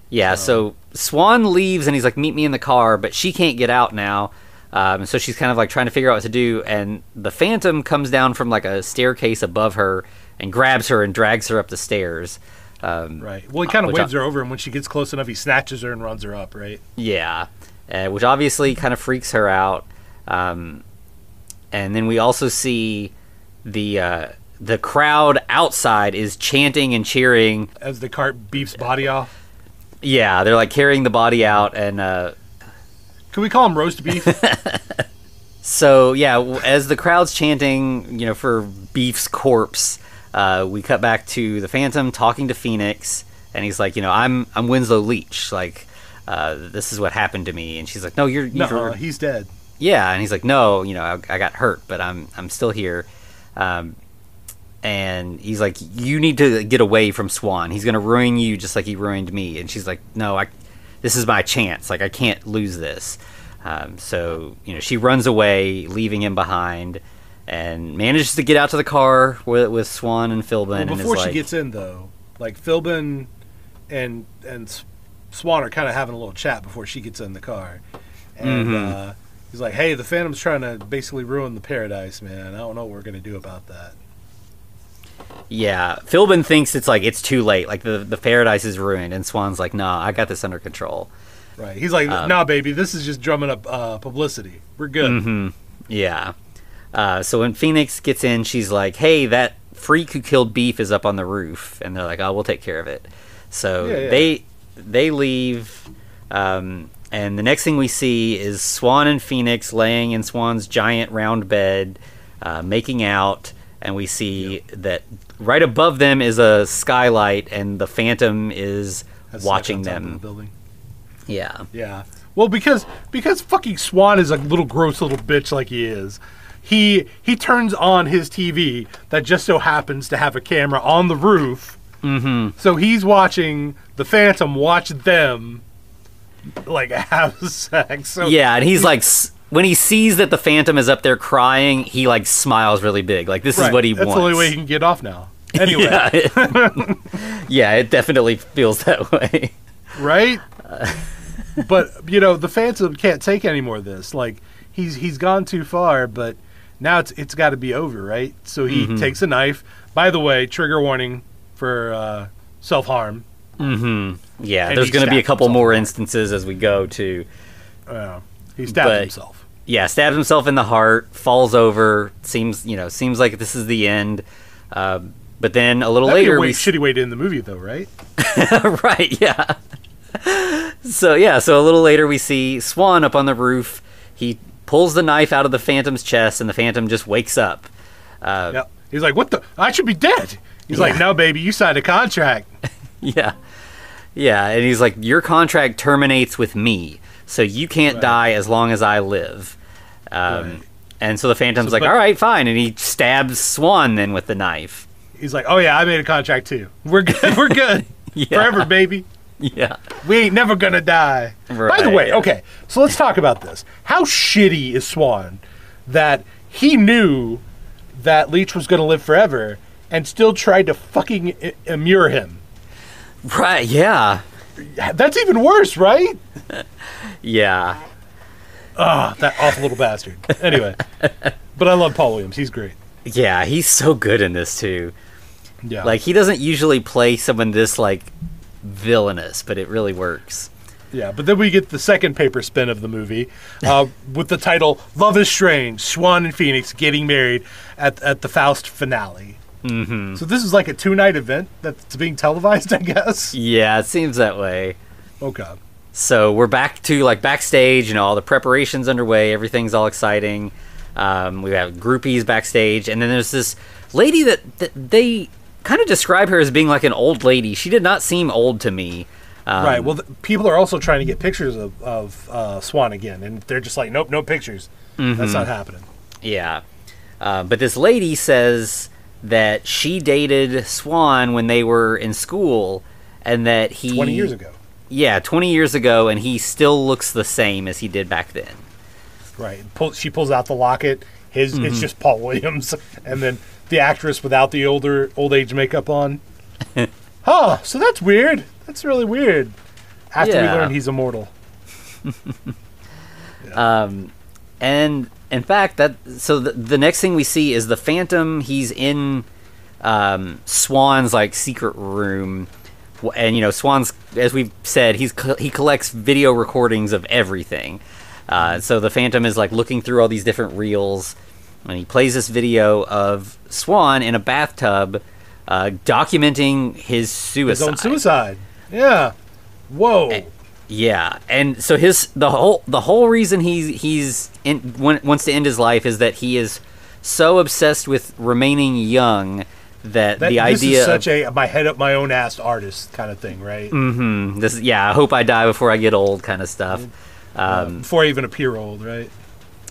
Yeah, so Swan leaves and he's like, meet me in the car, but she can't get out now. So she's kind of like trying to figure out what to do. And the Phantom comes down from like a staircase above her and grabs her and drags her up the stairs.
Right. Well, he kind of waves her over, and when she gets close enough, he snatches her and runs her up, right?
Yeah. Which obviously kind of freaks her out. And then we also see the crowd outside is chanting and cheering
as they cart Beef's body off.
Yeah, they're like carrying the body out, and
can we call him roast beef?
So yeah, as the crowd's chanting, for Beef's corpse, we cut back to the Phantom talking to Phoenix, and he's like, I'm Winslow Leach, like this is what happened to me, and she's like, no,
he's dead.
Yeah, and he's like, no, I got hurt, but I'm still here. And he's like, you need to get away from Swan. He's going to ruin you just like he ruined me. And she's like, no, this is my chance. Like, I can't lose this. So, she runs away, leaving him behind, and manages to get out to the car with Swan and Philbin.
Well, before she gets in, though, like, Philbin and Swan are kind of having a little chat before she gets in the car. And he's like, hey, the Phantom's trying to basically ruin the paradise, man. I don't know what we're going to do about that.
Yeah, Philbin thinks it's too late. Like, the paradise is ruined, and Swan's like, nah, I got this under control.
Right. He's like, nah, baby, this is just drumming up publicity. We're good.
Mm-hmm. Yeah. So when Phoenix gets in, she's like, hey, that freak who killed Beef is up on the roof. And they're like, oh, we'll take care of it. So they leave, and the next thing we see is Swan and Phoenix laying in Swan's giant round bed, making out. And we see that right above them is a skylight, and the Phantom is watching them.
The building.
Yeah.
Yeah. Well, because fucking Swan is a little gross little bitch like he is, he turns on his TV that just so happens to have a camera on the roof.
Mm-hmm.
So he's watching the Phantom watch them, like, have sex. So
yeah, and he's like... When he sees that the Phantom is up there crying, he, like, smiles really big. Like, this is what he wants.
That's the only way he can get off now. Anyway.
Yeah, it definitely feels that way.
Right? But, the Phantom can't take any more of this. Like, he's gone too far, but now it's got to be over, right? So he takes a knife. By the way, trigger warning for self-harm.
Mm-hmm. Yeah, there's going to be a couple more instances as we go, too.
He stabbed himself.
Yeah, stabs himself in the heart, falls over. Seems like this is the end. But then a little later,
shitty way to end the movie, though, right?
Right. Yeah. So a little later, we see Swan up on the roof. He pulls the knife out of the Phantom's chest, and the Phantom just wakes up.
Yep. He's like, "What the? I should be dead." He's like, "No, baby, you signed a contract."
Yeah. And he's like, "Your contract terminates with me. So you can't die as long as I live." And so the Phantom's all right, fine. And he stabs Swan then with the knife.
He's like, oh, yeah, I made a contract, too. We're good. We're good. Forever, baby.
Yeah.
We ain't never going to die.
Right.
By the way, okay, so let's talk about this. How shitty is Swan that he knew that Leach was going to live forever and still tried to fucking immure him?
Right, yeah.
That's even worse, right?
Yeah.
That awful little bastard. Anyway. But I love Paul Williams. He's great.
Yeah, he's so good in this, too.
Yeah.
Like, he doesn't usually play someone this, like, villainous, but it really works.
Yeah, but then we get the second paper spin of the movie with the title Love is Strange, Swan and Phoenix getting married at the Faust finale.
Mm-hmm.
So this is like a 2-night event that's being televised, I guess?
Yeah, it seems that way.
Okay.
So we're back to, like, backstage, you know, all the preparations underway, everything's all exciting. We have groupies backstage, and then there's this lady that they kind of describe her as being like an old lady. She did not seem old to me.
Right. Well, people are also trying to get pictures of Swan again, and they're just like, nope, no pictures.
Mm-hmm.
That's not happening.
Yeah. But this lady says that she dated Swan when they were in school, and that he...
20 years ago.
Yeah, 20 years ago, and he still looks the same as he did back then.
Right. She pulls out the locket. It's just Paul Williams, and then the actress without the old age makeup on. Huh, so that's weird. That's really weird. After we learn he's immortal.
And in fact, the next thing we see is the Phantom. He's in Swan's, like, secret room, and, you know, Swan's, as we've said, he collects video recordings of everything. So the Phantom is, like, looking through all these different reels, and he plays this video of Swan in a bathtub, documenting his suicide.
His own suicide. Yeah. Whoa.
Yeah, and so the whole reason he's wants to end his life is that he is so obsessed with remaining young that the idea
this is such a my head up my own ass artist kind of thing, right?
Mm-hmm. I hope I die before I get old kind of stuff.
Before I even appear old, right?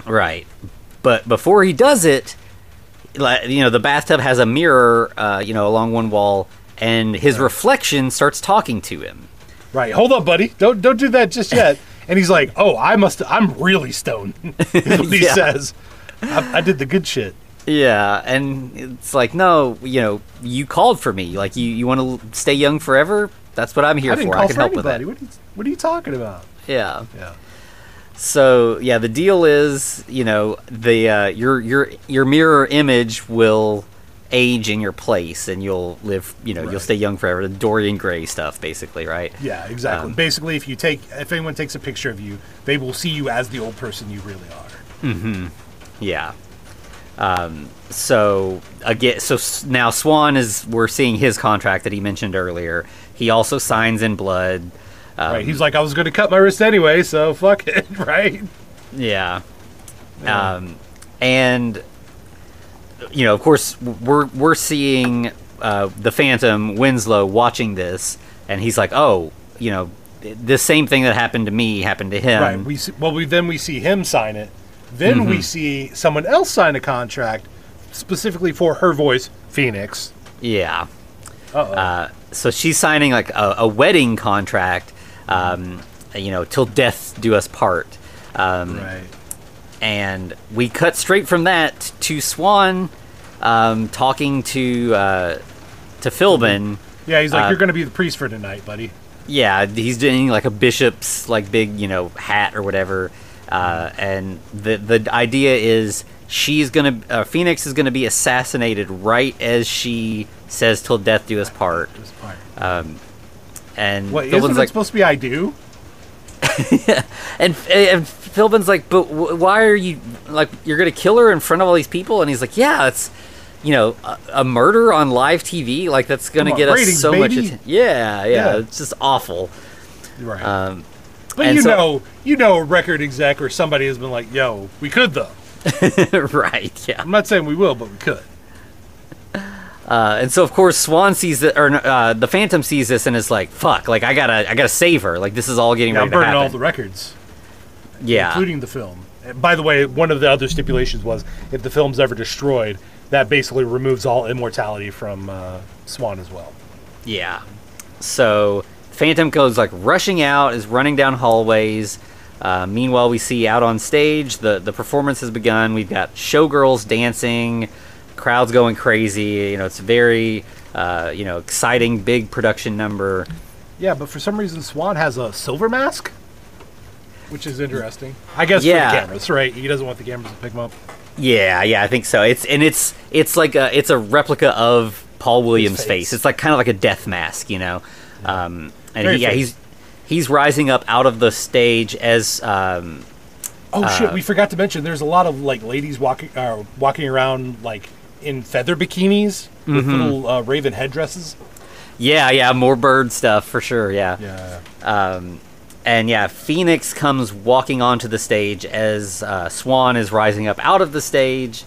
Right. But before he does it, like, you know, the bathtub has a mirror, you know, along one wall, and his reflection starts talking to him.
Right. Hold up, buddy. Don't do that just yet. And he's like, "Oh, I'm really stoned." Is what he says. I did the good shit.
Yeah, and it's like, no, you know, you called for me. Like, you want to stay young forever? That's what I'm here for. I can help with that.
What are you talking about?
Yeah.
Yeah.
So yeah, the deal is, you know, the your mirror image will age in your place, and you'll live, you know, you'll stay young forever. The Dorian Gray stuff, basically, right?
Yeah, exactly. Basically, if anyone takes a picture of you, they will see you as the old person you really are.
Mm-hmm. Yeah. So now Swan we're seeing his contract that he mentioned earlier. He also signs in blood.
Right. He's like, I was going to cut my wrist anyway, so fuck it, right?
Yeah. And, you know, of course, we're seeing the Phantom, Winslow, watching this, and he's like, oh, you know, the same thing that happened to me happened to him.
Right. Then we see him sign it. Then we see someone else sign a contract specifically for her voice, Phoenix.
Yeah. So she's signing, like, a wedding contract, you know, till death do us part.
Right.
And we cut straight from that to Swan talking to Philbin.
Yeah, he's like, you're going to be the priest for tonight, buddy.
Yeah, he's doing, like, a bishop's, like, big, you know, hat or whatever. And the idea is Phoenix is gonna be assassinated right as she says, "Till death do us part." And
what,
Philbin's
isn't it supposed to be "I do"?
and Philbin's like, "But why are you, like, you're gonna kill her in front of all these people?" And he's like, "Yeah, it's, you know, a murder on live TV. Like, that's gonna get us so much attention." Yeah, it's just awful.
Right. But you know, a record exec or somebody has been like, "Yo, we could though."
Right. Yeah.
I'm not saying we will, but we could.
And so, of course, Swan sees it, or the Phantom sees this and is like, "Fuck! Like, I gotta save her. Like, this is all getting ready to happen."
I'm burning all the records.
Yeah,
including the film. By the way, one of the other stipulations was if the film's ever destroyed, that basically removes all immortality from Swan as well.
Yeah. So Phantom goes, like, rushing out, is running down hallways. Meanwhile, we see out on stage, the performance has begun. We've got showgirls dancing, crowds going crazy. You know, it's very, you know, exciting, big production number.
Yeah, but for some reason, Swan has a silver mask, which is interesting. I guess for the cameras, right? He doesn't want the cameras to pick him up.
Yeah, I think so. It's like it's a replica of Paul Williams'
His
face. It's like kind of like a death mask, you know. And he's rising up out of the stage as
shit, we forgot to mention there's a lot of like ladies walking around like in feather bikinis with little raven headdresses.
Yeah, more bird stuff for sure. Yeah. And Phoenix comes walking onto the stage as Swan is rising up out of the stage,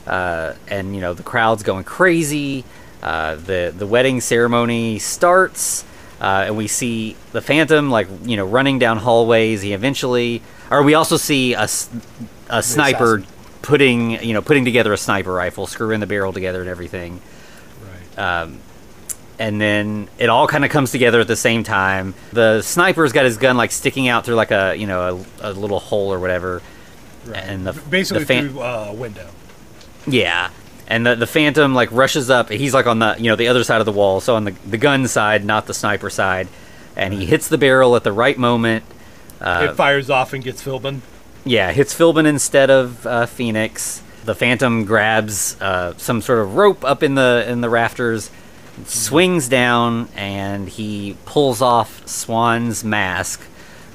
and the crowd's going crazy. The wedding ceremony starts, and we see the Phantom running down hallways. We also see a sniper putting together a sniper rifle, screwing the barrel together and everything.
Right.
And then it all kind of comes together at the same time. The sniper's got his gun sticking out through a little hole or whatever.
Right.
And
basically through a window.
Yeah. And the Phantom rushes up. He's on the the other side of the wall, so on the gun side, not the sniper side. And he hits the barrel at the right moment.
It fires off and gets Philbin.
Yeah, hits Philbin instead of Phoenix. The Phantom grabs some sort of rope up in the rafters, swings down, and he pulls off Swan's mask,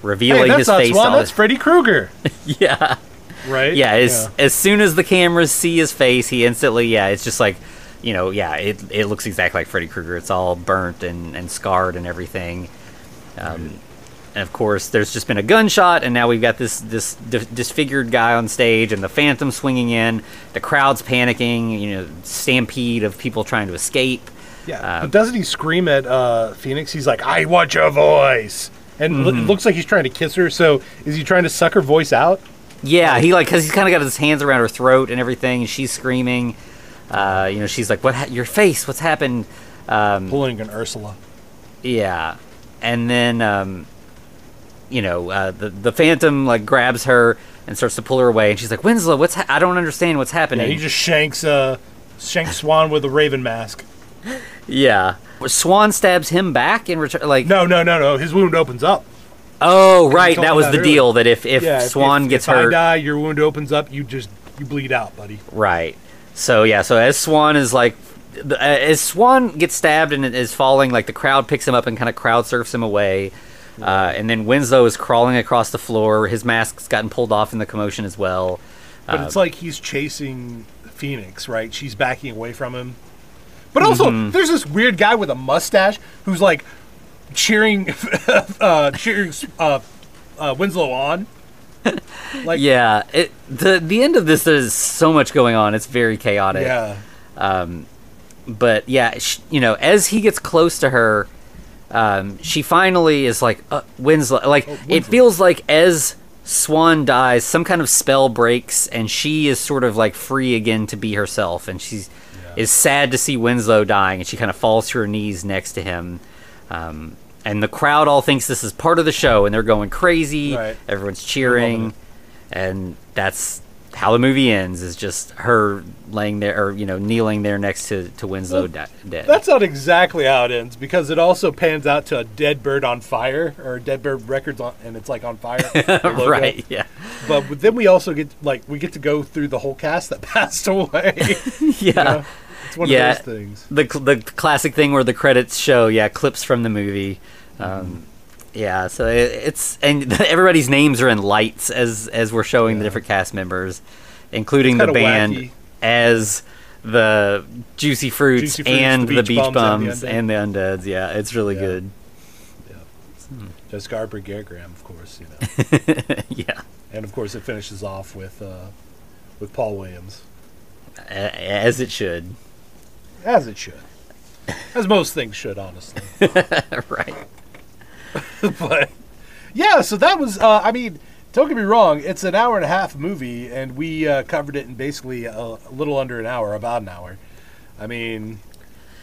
revealing his face.
Swan, that's Freddy Krueger.
Yeah.
Right?
Yeah, as soon as the cameras see his face, he instantly, it's just it looks exactly like Freddy Krueger. It's all burnt and scarred and everything. And of course, there's just been a gunshot, and now we've got this disfigured guy on stage, and the Phantom swinging in. The crowd's panicking, stampede of people trying to escape.
Yeah, but doesn't he scream at Phoenix? He's like, "I want your voice," and it looks like he's trying to kiss her. So, is he trying to suck her voice out?
Yeah, because he's kind of got his hands around her throat and everything, and she's screaming. She's like, "What? Your face? What's happened?"
Pulling an Ursula.
Yeah, and then the Phantom grabs her and starts to pull her away, and she's like, "Winslow, I don't understand what's happening."
Yeah, he just shanks Swan with a raven mask.
Yeah. Swan stabs him back in return.
No. His wound opens up.
Oh, right. That was the deal. That if Swan gets hurt,
I die, your wound opens up. You bleed out, buddy.
Right. So as Swan is as Swan gets stabbed and is falling, the crowd picks him up and kind of crowd surfs him away. And then Winslow is crawling across the floor. His mask's gotten pulled off in the commotion as well.
But it's like he's chasing Phoenix, right? She's backing away from him. But also, there's this weird guy with a mustache who's cheering Winslow on.
The end of this, there's so much going on. It's very chaotic.
Yeah.
But as he gets close to her, she finally is like, Winslow. It feels like as Swan dies, some kind of spell breaks, and she is sort of free again to be herself, and she's is sad to see Winslow dying, and she kind of falls to her knees next to him. And the crowd all thinks this is part of the show, and they're going crazy. Right. Everyone's cheering, and that's how the movie ends, is just her laying there, or kneeling there next to Winslow dead.
That's not exactly how it ends, because it also pans out to a dead bird on fire, or Dead Bird Records and it's on fire.
Right, yeah.
But then we also get to go through the whole cast that passed away.
Yeah.
It's one of those things.
The classic thing where the credits show clips from the movie. So it's, and everybody's names are in lights as we're showing the different cast members, including the band wacky. As the Juicy Fruits and the Beach Bums and the Undeads. Yeah, it's really good.
Yeah. Jessica Harper, Garrett Graham, of course.
Yeah.
And of course, it finishes off with Paul Williams,
as it should.
As it should. As most things should, honestly.
Right.
But yeah, so that was don't get me wrong, it's an hour and a half movie, and we covered it in basically a little under an hour, about an hour.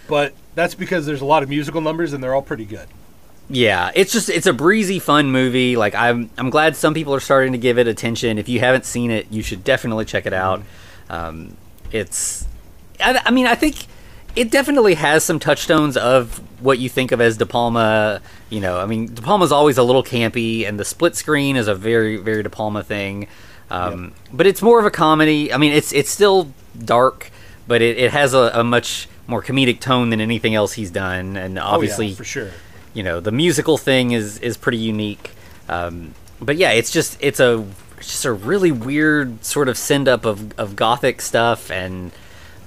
But that's because there's a lot of musical numbers, and they're all pretty good.
Yeah, it's a breezy, fun movie. I'm glad some people are starting to give it attention. If you haven't seen it, you should definitely check it out. I think it definitely has some touchstones of what you think of as De Palma. De Palma's always a little campy, and the split screen is a very, very De Palma thing. But it's more of a comedy. It's still dark, but it has a much more comedic tone than anything else he's done, and obviously,
for sure.
The musical thing is pretty unique. But yeah, it's just a really weird sort of send up of gothic stuff, and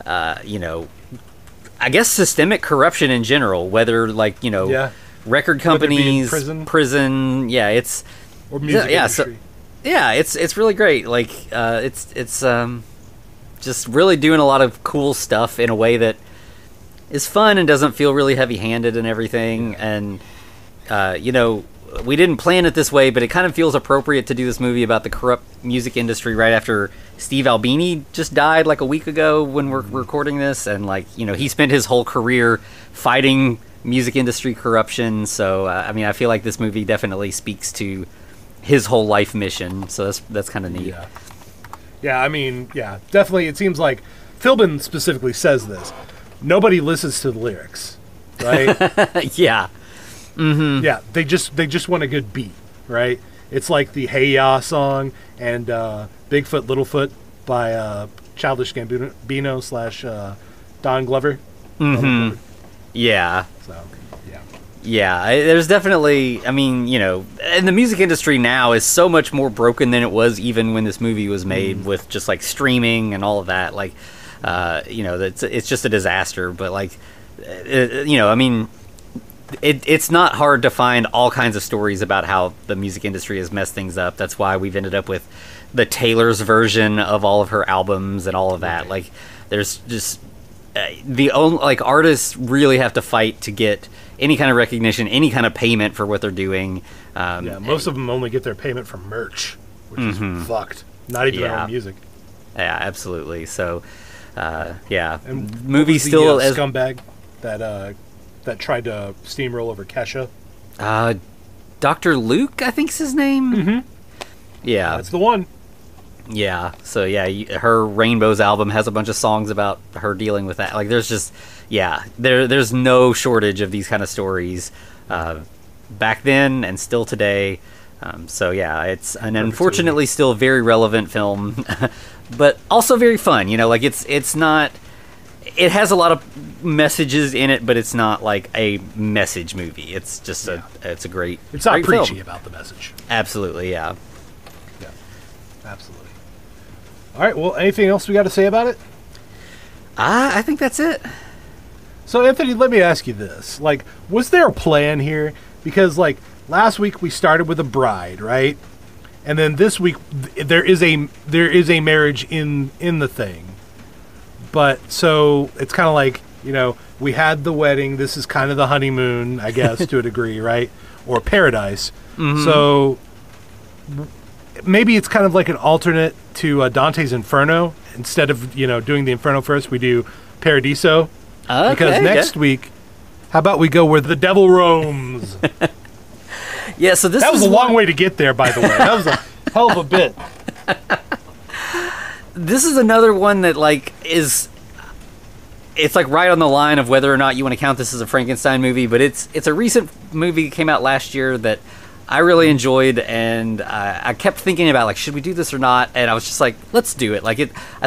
I guess systemic corruption in general, whether record companies, prison, it's
or music industry.
It's really great. Like it's just really doing a lot of cool stuff in a way that is fun and doesn't feel really heavy-handed and everything. And we didn't plan it this way, but it kind of feels appropriate to do this movie about the corrupt music industry right after Steve Albini just died like a week ago when we're recording this, and he spent his whole career fighting music industry corruption. So I feel like this movie definitely speaks to his whole life mission. So that's kind of neat.
Definitely. It seems like Philbin specifically says this. Nobody listens to the lyrics, right?
Yeah. Mm-hmm.
Yeah, they just want a good beat, right? It's like the Hey Ya song and Bigfoot Littlefoot by Childish Gambino / Don Glover.
Mm-hmm. Yeah.
So, yeah.
Yeah, there's definitely, and the music industry now is so much more broken than it was even when this movie was made, with just streaming and all of that. It's just a disaster. But it's not hard to find all kinds of stories about how the music industry has messed things up. That's why we've ended up with the Taylor's version of all of her albums and all of that.
Right.
There's just artists really have to fight to get any kind of recognition, any kind of payment for what they're doing.
Most of them only get their payment from merch, which is fucked. Not even their own music.
Yeah, absolutely. So,
And
movie still as
scumbag that tried to steamroll over Kesha.
Dr. Luke, I think's his name.
Mm-hmm.
Yeah,
that's the one.
Yeah, so her Rainbows album has a bunch of songs about her dealing with that. There's just, there's no shortage of these kind of stories back then and still today. It's an unfortunately still very relevant film, but also very fun. It's not. It has a lot of messages in it, but it's not like a message movie. It's just it's a great.
It's not
great
preachy
film.
about the message.
Absolutely, yeah.
Yeah, absolutely. All right. Well, anything else we got to say about it?
I think that's it.
So, Anthony, let me ask you this: was there a plan here? Because last week we started with a bride, right? And then this week there is a marriage in the thing. But so it's kind of we had the wedding. This is kind of the honeymoon, I guess, to a degree, right? Or paradise. Mm-hmm. So maybe it's kind of like an alternate to Dante's Inferno. Instead of doing the Inferno first, we do Paradiso.
Okay,
because next week, how about we go where the devil roams?
Yeah. So
that was a long way to get there, by the way. That was a hell of a bit.
This is another one that it's right on the line of whether or not you want to count this as a Frankenstein movie, but it's a recent movie that came out last year that I really enjoyed, and I kept thinking about should we do this or not, and I was just let's do it. I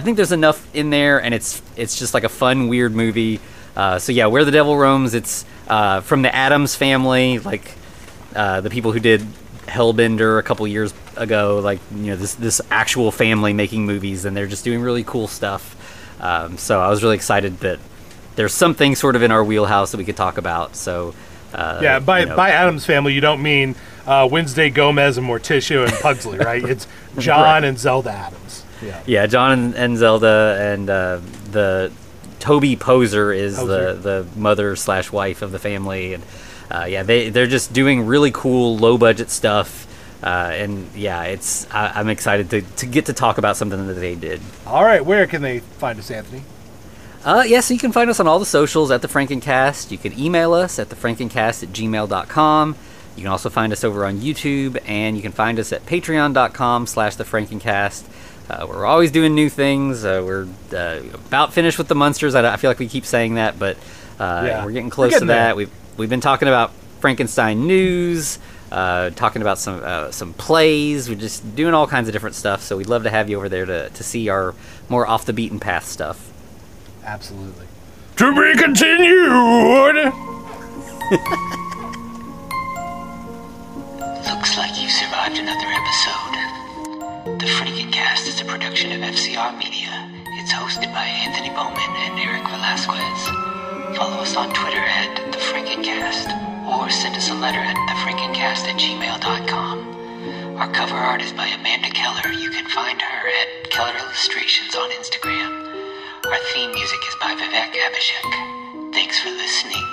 think there's enough in there, and it's just a fun, weird movie. Where the Devil Roams, it's from the Addams Family, the people who did Hellbender a couple years ago, this actual family making movies, and they're just doing really cool stuff. So I was really excited that there's something sort of in our wheelhouse that we could talk about. So
by Addams Family, you don't mean Wednesday Gomez and Morticia and Pugsley, right? It's John and Zelda Addams.
Yeah, John and Zelda, and the Toby Poser is the mother / wife of the family, and they're just doing really cool low budget stuff, I'm excited to get to talk about something that they did.
All right, where can they find us, Anthony?
So you can find us on all the socials at The Frankencast. You can email us at thefrankencast@gmail.com. You can also find us over on YouTube, and you can find us at patreon.com/thefrankencast. We're always doing new things. We're about finished with the Munsters. I feel like we keep saying that, but we're getting close to that.
There.
We've been talking about Frankenstein news, talking about some plays. We're just doing all kinds of different stuff, so we'd love to have you over there to see our more off the beaten path stuff.
Absolutely. To be continued.
Looks like you survived another episode. The Frankencast is a production of FCR Media. It's hosted by Anthony Bowman and Eric Velasquez. Follow us on Twitter at The Frankencast, or send us a letter at thefrankencast@gmail.com. Our cover art is by Amanda Keller. You can find her at Keller Illustrations on Instagram. Our theme music is by Vivek Abhishek. Thanks for listening.